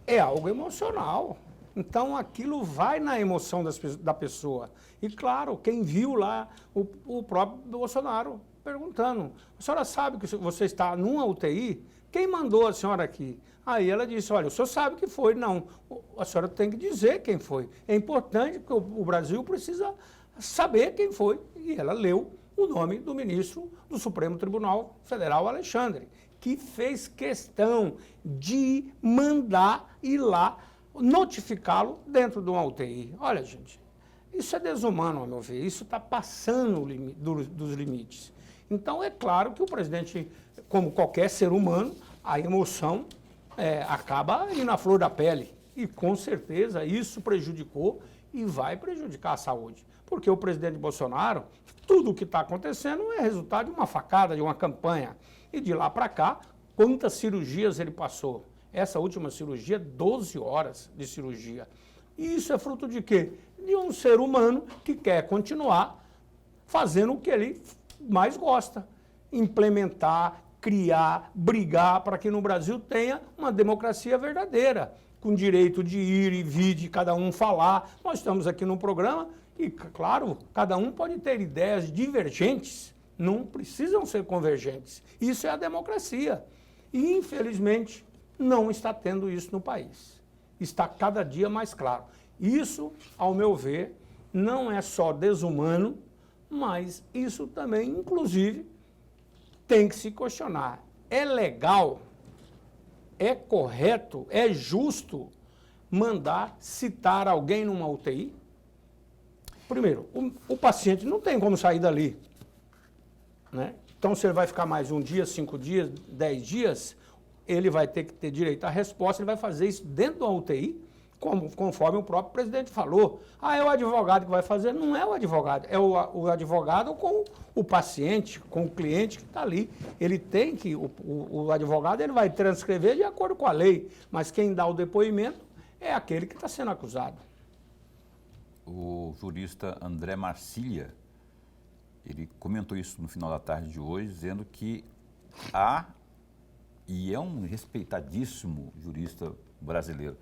é algo emocional. Então, aquilo vai na emoção da pessoa. E, claro, quem viu lá o próprio Bolsonaro perguntando, a senhora sabe que você está numa UTI? Quem mandou a senhora aqui? Aí ela disse, olha, o senhor sabe que foi. Não, a senhora tem que dizer quem foi. É importante, porque o Brasil precisa saber quem foi. E ela leu o nome do ministro do Supremo Tribunal Federal, Alexandre, que fez questão de mandar ir lá notificá-lo dentro de uma UTI. Olha, gente, isso é desumano, a meu ver. Isso está passando dos limites. Então, é claro que o presidente, como qualquer ser humano, a emoção acaba indo na flor da pele. E, com certeza, isso prejudicou e vai prejudicar a saúde. Porque o presidente Bolsonaro, tudo o que está acontecendo é resultado de uma facada, de uma campanha. E de lá para cá, quantas cirurgias ele passou? Essa última cirurgia, 12 horas de cirurgia. E isso é fruto de quê? De um ser humano que quer continuar fazendo o que ele mais gosta. Implementar, criar, brigar para que no Brasil tenha uma democracia verdadeira, com direito de ir e vir, de cada um falar. Nós estamos aqui no programa e, claro, cada um pode ter ideias divergentes, não precisam ser convergentes. Isso é a democracia. E, infelizmente, não está tendo isso no país. Está cada dia mais claro. Isso, ao meu ver, não é só desumano, mas isso também, inclusive, tem que se questionar. É legal, é correto, é justo mandar citar alguém numa UTI? Primeiro, o paciente não tem como sair dali, né? Então, se ele vai ficar mais um dia, 5 dias, 10 dias, ele vai ter que ter direito à resposta, ele vai fazer isso dentro da UTI, conforme o próprio presidente falou. É o advogado que vai fazer. Não é o advogado, é o advogado com o paciente, com o cliente que está ali. Ele tem que, o advogado ele vai transcrever de acordo com a lei, mas quem dá o depoimento é aquele que está sendo acusado. O jurista André Marcília, ele comentou isso no final da tarde de hoje, dizendo que e é um respeitadíssimo jurista brasileiro,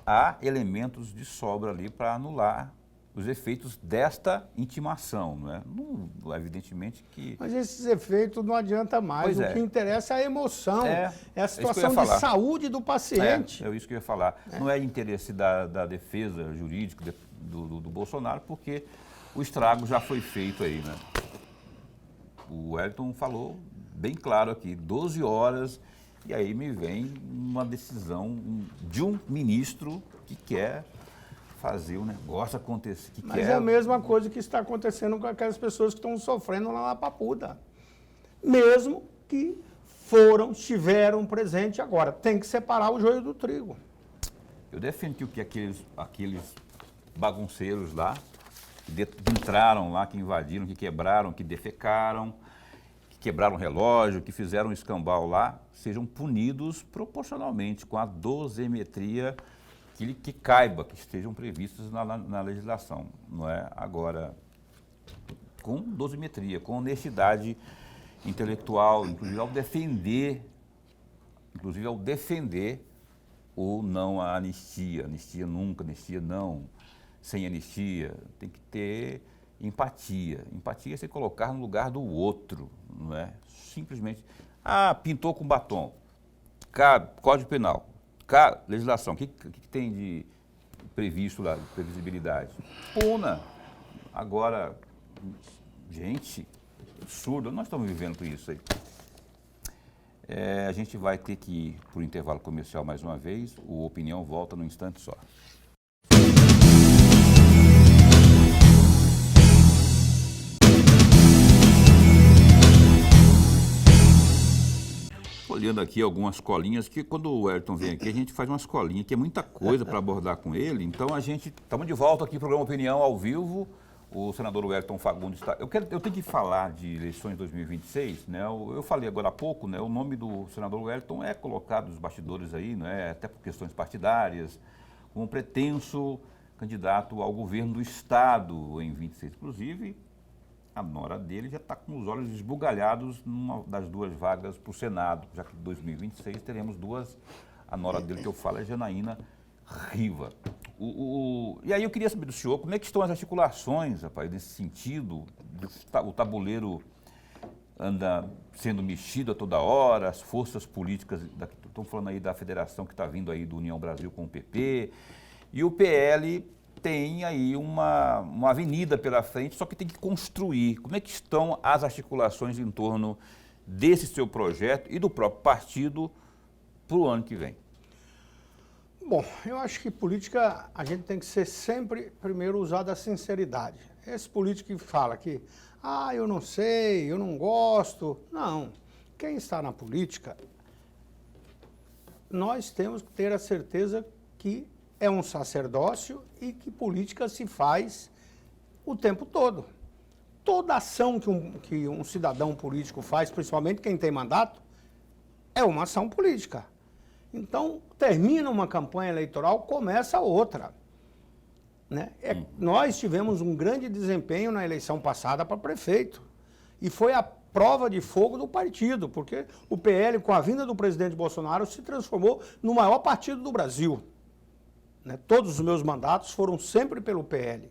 há elementos de sobra ali para anular os efeitos desta intimação, não é? Não, evidentemente que... Mas esses efeitos não adianta mais. Pois o que interessa é a emoção, é a situação de saúde do paciente. É isso que eu ia falar. Não é interesse da defesa jurídica do Bolsonaro, porque o estrago já foi feito aí, né? O Wellington falou bem claro aqui, 12 horas, e aí me vem uma decisão de um ministro que quer fazer o negócio acontecer. Mas é a mesma coisa que está acontecendo com aquelas pessoas que estão sofrendo lá na Papuda. Mesmo que estiveram presentes agora. Tem que separar o joio do trigo. Eu defendo que aqueles bagunceiros lá, que entraram lá, que invadiram, que quebraram, que defecaram, que quebraram o relógio, que fizeram um escambau lá, sejam punidos proporcionalmente com a dosimetria que caiba, que estejam previstas na legislação. Não é? Agora, com dosimetria, com honestidade intelectual, inclusive ao defender ou não a anistia. Anistia nunca, anistia não, sem anistia. Tem que ter empatia. Empatia é se colocar no lugar do outro, não é? Simplesmente, pintou com batom, Código Penal, legislação, o que tem de previsto lá, de previsibilidade? Puna. Agora, gente, absurdo, nós estamos vivendo com isso aí. A gente vai ter que ir para o intervalo comercial mais uma vez. O Opinião volta num instante só. Olhando aqui algumas colinhas, que quando o Wellington vem aqui, a gente faz umas colinhas, que é muita coisa para abordar com ele. Então estamos de volta aqui no programa Opinião ao vivo. O senador Wellington Fagundes está... Eu tenho que falar de eleições de 2026, né? Eu falei agora há pouco, né? O nome do senador Wellington é colocado nos bastidores aí, né? Até por questões partidárias, como pretenso candidato ao governo do Estado em 26. Inclusive, a nora dele já está com os olhos esbugalhados numa das duas vagas para o Senado, já que em 2026 teremos duas. A nora dele que eu falo é Janaína Riva. E aí eu queria saber do senhor, como é que estão as articulações, rapaz, nesse sentido? O tabuleiro anda sendo mexido a toda hora, as forças políticas, estão falando aí da federação que está vindo aí do União Brasil com o PP, e o PL tem aí uma avenida pela frente, só que tem que construir. Como é que estão as articulações em torno desse seu projeto e do próprio partido para o ano que vem? Bom, eu acho que política, a gente tem que ser sempre, primeiro, usar da sinceridade. Esse político que fala que, eu não sei, eu não gosto. Não. Quem está na política, nós temos que ter a certeza que é um sacerdócio e que política se faz o tempo todo. Toda ação que um cidadão político faz, principalmente quem tem mandato, é uma ação política. Então, termina uma campanha eleitoral, começa outra. Né? Nós tivemos um grande desempenho na eleição passada para prefeito. E foi a prova de fogo do partido, porque o PL, com a vinda do presidente Bolsonaro, se transformou no maior partido do Brasil. Né? Todos os meus mandatos foram sempre pelo PL.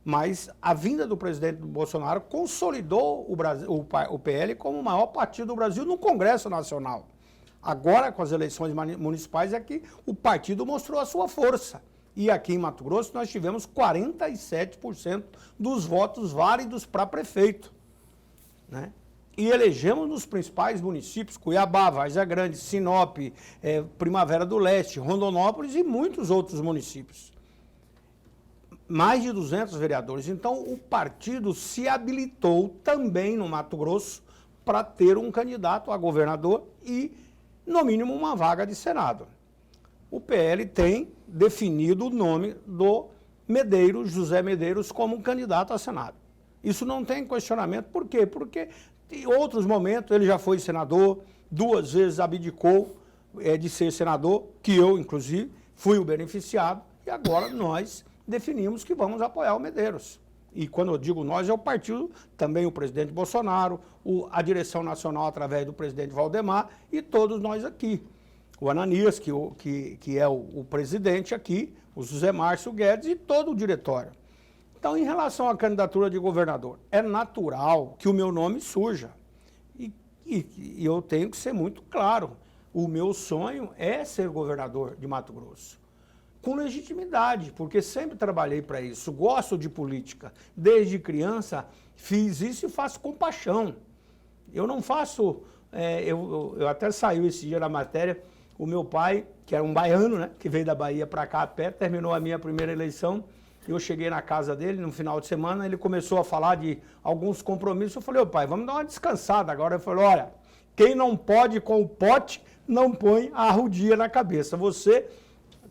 Mas a vinda do presidente Bolsonaro consolidou o PL como o maior partido do Brasil no Congresso Nacional. Agora, com as eleições municipais, é que o partido mostrou a sua força. E aqui em Mato Grosso nós tivemos 47% dos votos válidos para prefeito. Né? E elegemos nos principais municípios, Cuiabá, Várzea Grande, Sinop, Primavera do Leste, Rondonópolis e muitos outros municípios. Mais de 200 vereadores. Então, o partido se habilitou também no Mato Grosso para ter um candidato a governador e, no mínimo, uma vaga de Senado. O PL tem definido o nome do Medeiros, José Medeiros, como candidato a Senado. Isso não tem questionamento. Por quê? Porque em outros momentos ele já foi senador, 2 vezes abdicou de ser senador, que eu, inclusive, fui o beneficiado, e agora nós definimos que vamos apoiar o Medeiros. E quando eu digo nós, é o partido, também o presidente Bolsonaro, a direção nacional através do presidente Valdemar e todos nós aqui. O Ananias, que é o presidente aqui, o José Márcio Guedes e todo o diretório. Então, em relação à candidatura de governador, é natural que o meu nome surja. E eu tenho que ser muito claro. O meu sonho é ser governador de Mato Grosso. Com legitimidade, porque sempre trabalhei para isso. Gosto de política. Desde criança fiz isso e faço com paixão. Eu não faço... eu até saiu esse dia na matéria, o meu pai, que era um baiano, né, que veio da Bahia para cá a pé, terminou a minha primeira eleição. Eu cheguei na casa dele no final de semana, ele começou a falar de alguns compromissos. Eu falei, pai, vamos dar uma descansada agora. Ele falou, olha, Quem não pode com o pote, não põe a arrudia na cabeça. Você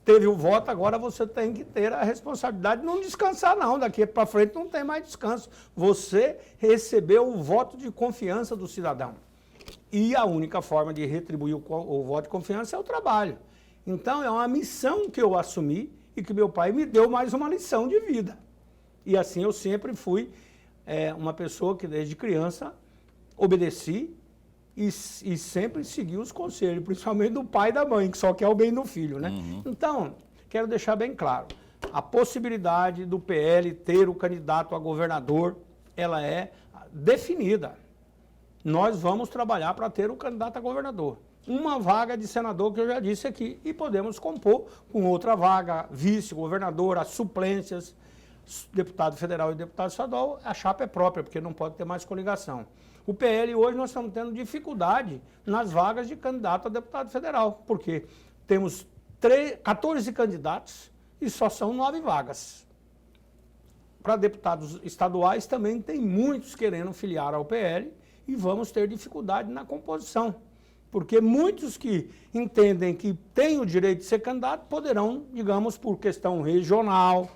teve o voto, agora você tem que ter a responsabilidade de não descansar não, daqui para frente não tem mais descanso. Você recebeu o voto de confiança do cidadão. E a única forma de retribuir o voto de confiança é o trabalho. Então é uma missão que eu assumi e que meu pai me deu mais uma lição de vida. E assim eu sempre fui uma pessoa que desde criança obedeci e sempre segui os conselhos, principalmente do pai e da mãe, que só quer o bem do filho, né? Então, quero deixar bem claro, a possibilidade do PL ter o candidato a governador, ela é definida. Nós vamos trabalhar para ter o candidato a governador. Uma vaga de senador, que eu já disse aqui, e podemos compor com outra vaga, vice-governador, as suplências, deputado federal e deputado estadual, a chapa é própria, porque não pode ter mais coligação. O PL hoje nós estamos tendo dificuldade nas vagas de candidato a deputado federal, porque temos 14 candidatos e só são 9 vagas. Para deputados estaduais também tem muitos querendo filiar ao PL e vamos ter dificuldade na composição, porque muitos que entendem que têm o direito de ser candidato poderão, digamos, por questão regional,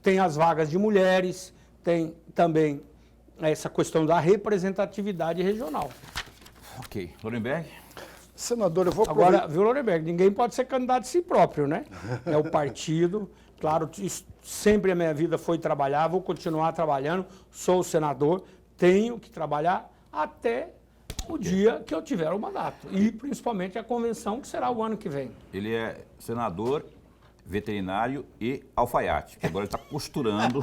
tem as vagas de mulheres, tem também essa questão da representatividade regional. Ok. Lorenberg? Senador, eu vou Agora, viu, Lorenberg, ninguém pode ser candidato de si próprio, né? É o partido. Claro, sempre a minha vida foi trabalhar, vou continuar trabalhando, sou senador, tenho que trabalhar até o dia que eu tiver o mandato. E principalmente a convenção, que será o ano que vem. Ele é senador, veterinário e alfaiate, que agora ele está costurando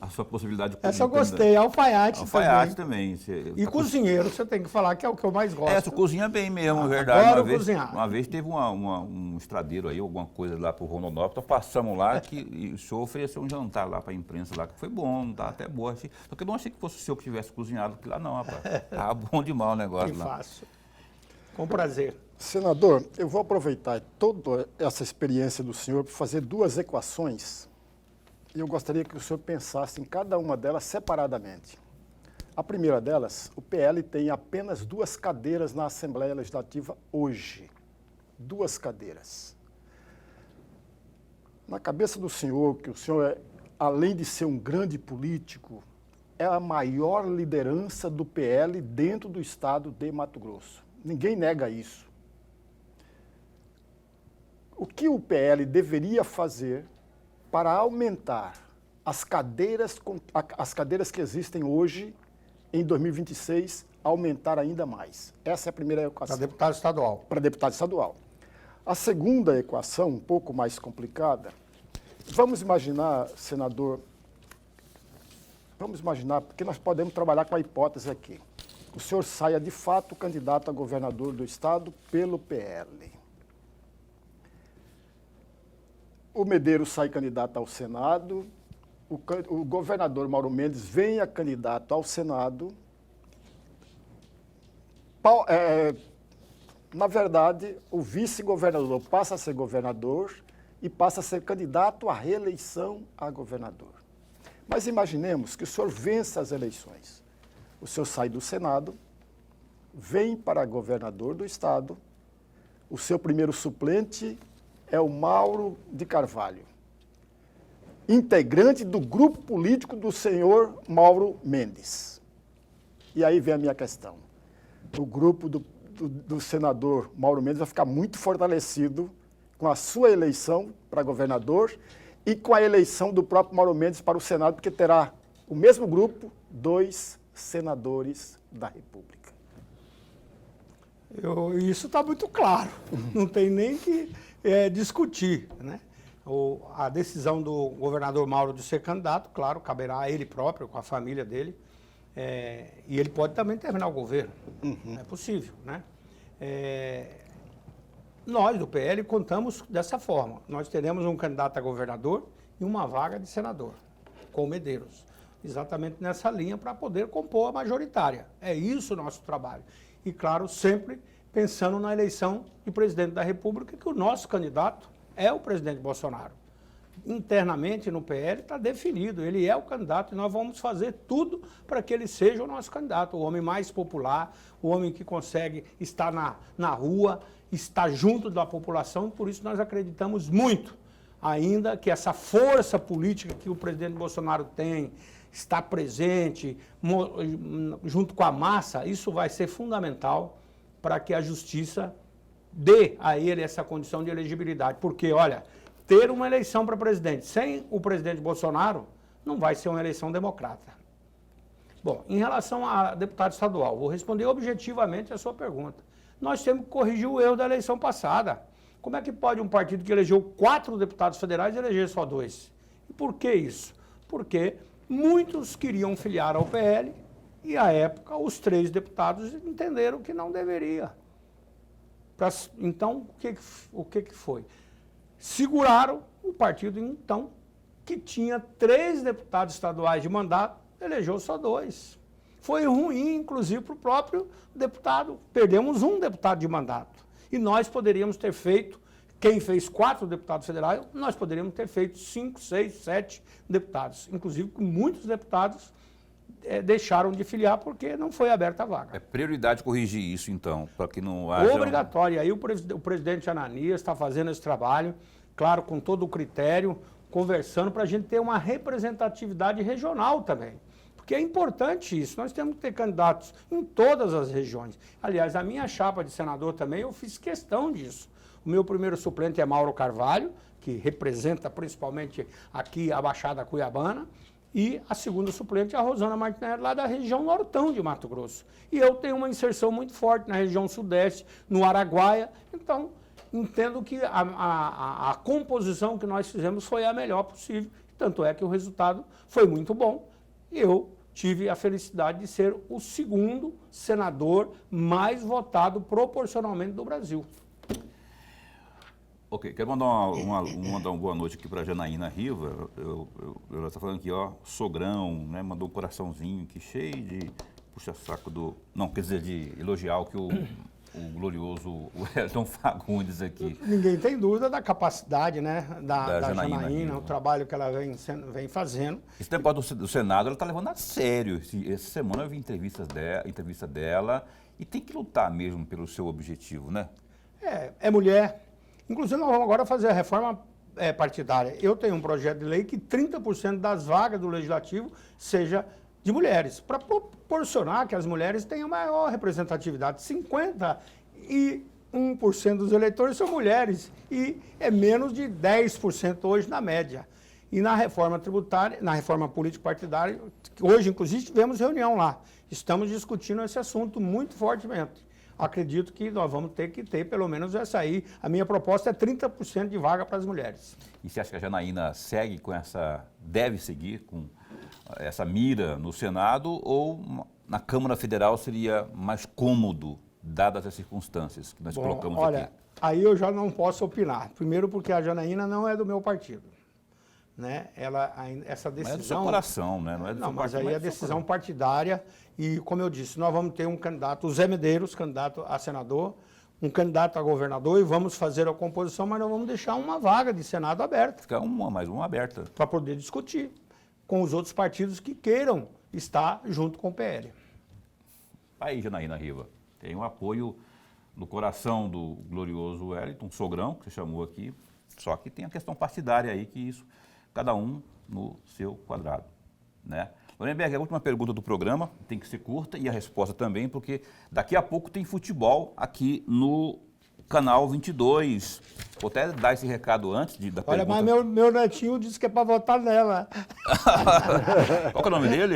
a sua possibilidade de Essa eu gostei, alfaiate também. E cozinheiro, você tem que falar que é o que eu mais gosto. Você cozinha bem mesmo, é verdade. Adoro cozinhar. Uma vez teve um estradeiro aí, alguma coisa lá pro Rondonópolis, então passamos lá e o senhor ofereceu um jantar lá para a imprensa lá, que foi bom, tá até boa. Só que eu não achei que fosse o senhor que tivesse cozinhado, porque lá não, rapaz. Tava bom demais o negócio Que lá. fácil. Com prazer. Senador, eu vou aproveitar toda essa experiência do senhor para fazer 2 equações e eu gostaria que o senhor pensasse em cada uma delas separadamente. A primeira delas, o PL tem apenas 2 cadeiras na Assembleia Legislativa hoje. 2 cadeiras. Na cabeça do senhor, que o senhor, além de ser um grande político, é a maior liderança do PL dentro do estado de Mato Grosso. Ninguém nega isso. O que o PL deveria fazer para aumentar as cadeiras que existem hoje, em 2026, aumentar ainda mais? Essa é a primeira equação. Para deputado estadual. Para deputado estadual. A segunda equação, um pouco mais complicada, vamos imaginar, senador, porque nós podemos trabalhar com a hipótese aqui. O senhor saia de fato candidato a governador do estado pelo PL. O Medeiros sai candidato ao Senado, o governador Mauro Mendes venha candidato ao Senado. Na verdade, o vice-governador passa a ser governador e passa a ser candidato à reeleição a governador. Mas imaginemos que o senhor vença as eleições. O senhor sai do Senado, vem para governador do estado, o seu primeiro suplente é o Mauro de Carvalho, integrante do grupo político do senhor Mauro Mendes. E aí vem a minha questão. O grupo do senador Mauro Mendes vai ficar muito fortalecido com a sua eleição para governador e com a eleição do próprio Mauro Mendes para o Senado, porque terá o mesmo grupo 2 senadores da República. Isso está muito claro, não tem nem que discutir, né? A decisão do governador Mauro de ser candidato, claro, caberá a ele próprio, com a família dele, e ele pode também terminar o governo, é possível, né? Nós, do PL, contamos dessa forma, nós teremos um candidato a governador e uma vaga de senador, com o Medeiros, exatamente nessa linha para poder compor a majoritária, é isso o nosso trabalho. E, claro, sempre pensando na eleição de presidente da República, que o nosso candidato é o presidente Bolsonaro. internamente no PL está definido, ele é o candidato e nós vamos fazer tudo para que ele seja o nosso candidato, o homem mais popular, o homem que consegue estar na rua, estar junto da população, por isso nós acreditamos muito ainda que essa força política que o presidente Bolsonaro tem, está presente, junto com a massa, isso vai ser fundamental para que a justiça dê a ele essa condição de elegibilidade. Porque, olha, ter uma eleição para presidente sem o presidente Bolsonaro não vai ser uma eleição democrata. Bom, em relação a deputado estadual, vou responder objetivamente a sua pergunta. Nós temos que corrigir o erro da eleição passada. Como é que pode um partido que elegeu 4 deputados federais eleger só 2? E por que isso? Porque muitos queriam filiar ao PL e, à época, os 3 deputados entenderam que não deveria. Então, o que foi? Seguraram o partido, então, que tinha 3 deputados estaduais de mandato, elegeu só 2. Foi ruim, inclusive, para o próprio deputado. Perdemos um deputado de mandato. E nós poderíamos ter feito, quem fez 4 deputados federais, nós poderíamos ter feito 5, 6, 7 deputados. Inclusive, muitos deputados deixaram de filiar porque não foi aberta a vaga. É prioridade corrigir isso, então, para que não haja... Obrigatório. Aí o presidente Ananias está fazendo esse trabalho, claro, com todo o critério, conversando para a gente ter uma representatividade regional também. Porque é importante isso, nós temos que ter candidatos em todas as regiões. Aliás, a minha chapa de senador também, eu fiz questão disso. O meu primeiro suplente é Mauro Carvalho, que representa principalmente aqui a Baixada Cuiabana, e a segunda suplente é a Rosana Martinelli, lá da região Nortão de Mato Grosso. E eu tenho uma inserção muito forte na região Sudeste, no Araguaia, então entendo que a composição que nós fizemos foi a melhor possível, tanto é que o resultado foi muito bom. Eu tive a felicidade de ser o segundo senador mais votado proporcionalmente do Brasil. Ok, quero mandar uma boa noite aqui para a Janaína Riva. Ela está falando aqui, ó, sogrão, né? Mandou um coraçãozinho aqui cheio de puxa-saco do... Não, quer dizer, de elogiar o que o glorioso Wellington Fagundes aqui. Ninguém tem dúvida da capacidade, né, da Janaína, o trabalho que ela vem fazendo. Esse negócio do Senado, ela está levando a sério. Essa semana eu vi entrevista dela e tem que lutar mesmo pelo seu objetivo, né? É mulher. Inclusive, nós vamos agora fazer a reforma partidária. Eu tenho um projeto de lei que 30% das vagas do Legislativo seja de mulheres, para proporcionar que as mulheres tenham maior representatividade. 51% dos eleitores são mulheres e é menos de 10% hoje na média. E na reforma tributária, na reforma político-partidária, hoje, inclusive, tivemos reunião lá. Estamos discutindo esse assunto muito fortemente. Acredito que nós vamos ter que ter pelo menos essa aí. A minha proposta é 30% de vaga para as mulheres. E você acha que a Janaína segue com deve seguir com essa mira no Senado ou na Câmara Federal seria mais cômodo, dadas as circunstâncias que nós colocamos olha, aqui? Aí eu já não posso opinar. Primeiro porque a Janaína não é do meu partido. Né? Essa decisão... Mas é do seu coração, né? Não é do seu mas partido, aí é decisão partidária e, como eu disse, nós vamos ter um candidato, o Zé Medeiros, candidato a senador, um candidato a governador e vamos fazer a composição, mas nós vamos deixar uma vaga de Senado aberta. Fica mais uma aberta. Para poder discutir com os outros partidos que queiram estar junto com o PL. Aí, Janaína Riva, tem o apoio no coração do glorioso Wellington, sogrão, que você chamou aqui, só que tem a questão partidária aí, que isso... Cada um no seu quadrado, né? Lorenberg, a última pergunta do programa, tem que ser curta e a resposta também, porque daqui a pouco tem futebol aqui no canal 22. Vou até dar esse recado antes da pergunta. Olha, mas meu netinho disse que é para votar nela. Qual que é o nome dele?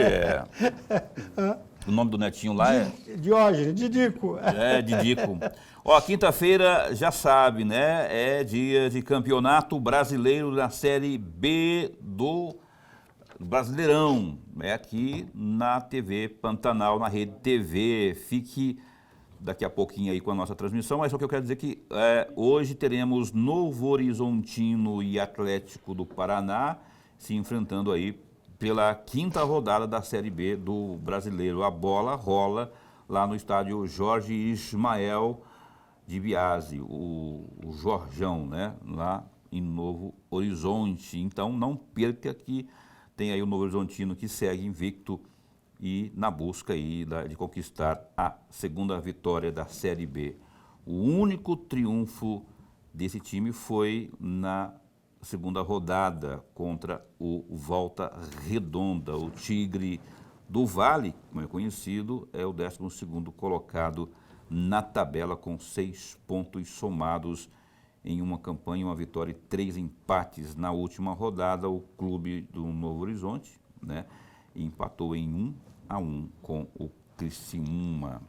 O nome do netinho lá é... Diógenes, Didico. Didico. Ó, quinta-feira, já sabe, né? É dia de campeonato brasileiro na Série B do Brasileirão. É aqui na TV Pantanal, na Rede TV. Fique daqui a pouquinho aí com a nossa transmissão, mas só que eu quero dizer que hoje teremos Novo Horizontino e Atlético do Paraná se enfrentando aí pela 5ª rodada da Série B do Brasileiro. A bola rola lá no estádio Jorge Ismael de Biasi, o Jorjão, né? Lá em Novo Horizonte. Então não perca que tem aí o Novo Horizontino que segue invicto e na busca aí de conquistar a segunda vitória da Série B. O único triunfo desse time foi na segunda rodada contra o Volta Redonda. O Tigre do Vale, como é conhecido, é o 12º colocado na tabela com 6 pontos somados em uma campanha, uma vitória e 3 empates. Na última rodada, o clube do Novo Horizonte, né, empatou em 1-1 com o Criciúma.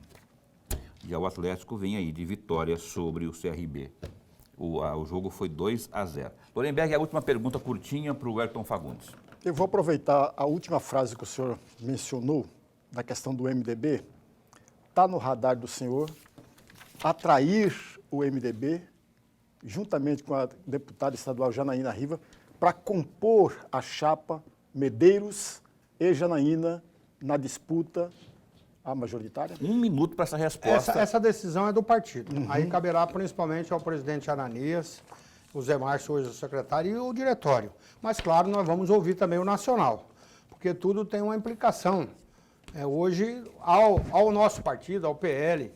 Já o Atlético vem aí de vitória sobre o CRB. O jogo foi 2-0. Lorenberg, a última pergunta curtinha para o Wellington Fagundes. Eu vou aproveitar a última frase que o senhor mencionou, da questão do MDB. Está no radar do senhor atrair o MDB, juntamente com a deputada estadual Janaína Riva, para compor a chapa Medeiros e Janaína na disputa à majoritária? 1 minuto para essa resposta. Essa decisão é do partido. Aí caberá principalmente ao presidente Ananias, o Zé Márcio, hoje o secretário, e o diretório. Mas, claro, nós vamos ouvir também o nacional, porque tudo tem uma implicação. Hoje, ao nosso partido, ao PL,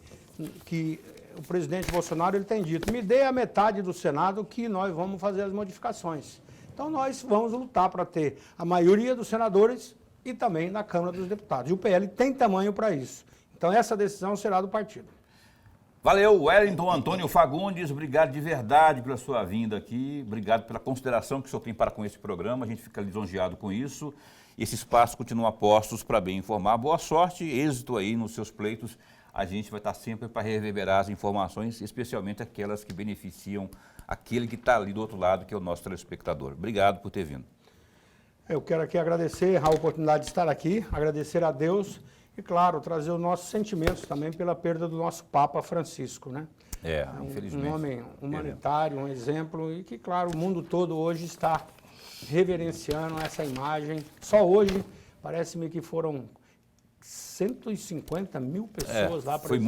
que o presidente Bolsonaro ele tem dito, me dê a metade do Senado que nós vamos fazer as modificações. Então, nós vamos lutar para ter a maioria dos senadores e também na Câmara dos Deputados. E o PL tem tamanho para isso. Então, essa decisão será do partido. Valeu, Wellington Antônio Fagundes, obrigado de verdade pela sua vinda aqui, obrigado pela consideração que o senhor tem para com esse programa, a gente fica lisonjeado com isso. Esse espaço continua a postos para bem informar. Boa sorte, êxito aí nos seus pleitos. A gente vai estar sempre para reverberar as informações, especialmente aquelas que beneficiam aquele que está ali do outro lado, que é o nosso telespectador. Obrigado por ter vindo. Eu quero aqui agradecer a oportunidade de estar aqui, agradecer a Deus e, claro, trazer os nossos sentimentos também pela perda do nosso Papa Francisco, né? Infelizmente. Um homem humanitário, um exemplo, e que, claro, o mundo todo hoje está reverenciando essa imagem. Só hoje, parece-me que foram 150 mil pessoas lá presentes. Foi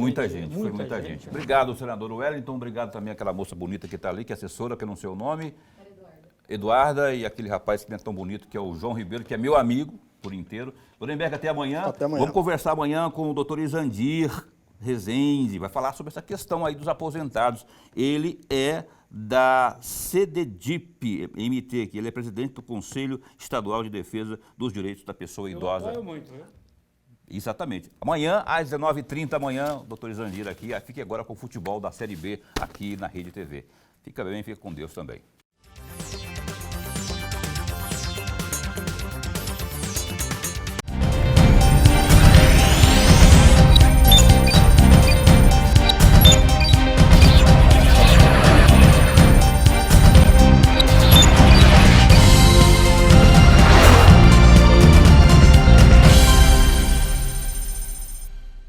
muita gente. Obrigado, senador Wellington, obrigado também àquela moça bonita que está ali, que é assessora, que eu não sei o nome. Eduarda, e aquele rapaz que não é tão bonito, que é o João Ribeiro, que é meu amigo por inteiro. Lorenberg, até amanhã. Até amanhã. Vamos conversar amanhã com o doutor Isandir Rezende, vai falar sobre essa questão aí dos aposentados. Ele é da CDDIP, MT, que ele é presidente do Conselho Estadual de Defesa dos Direitos da Pessoa Idosa. Eu apoio muito, né? Exatamente. Amanhã, às 19h30, amanhã, doutor Isandir aqui. Fique agora com o futebol da Série B aqui na Rede TV. Fica bem, fica com Deus também.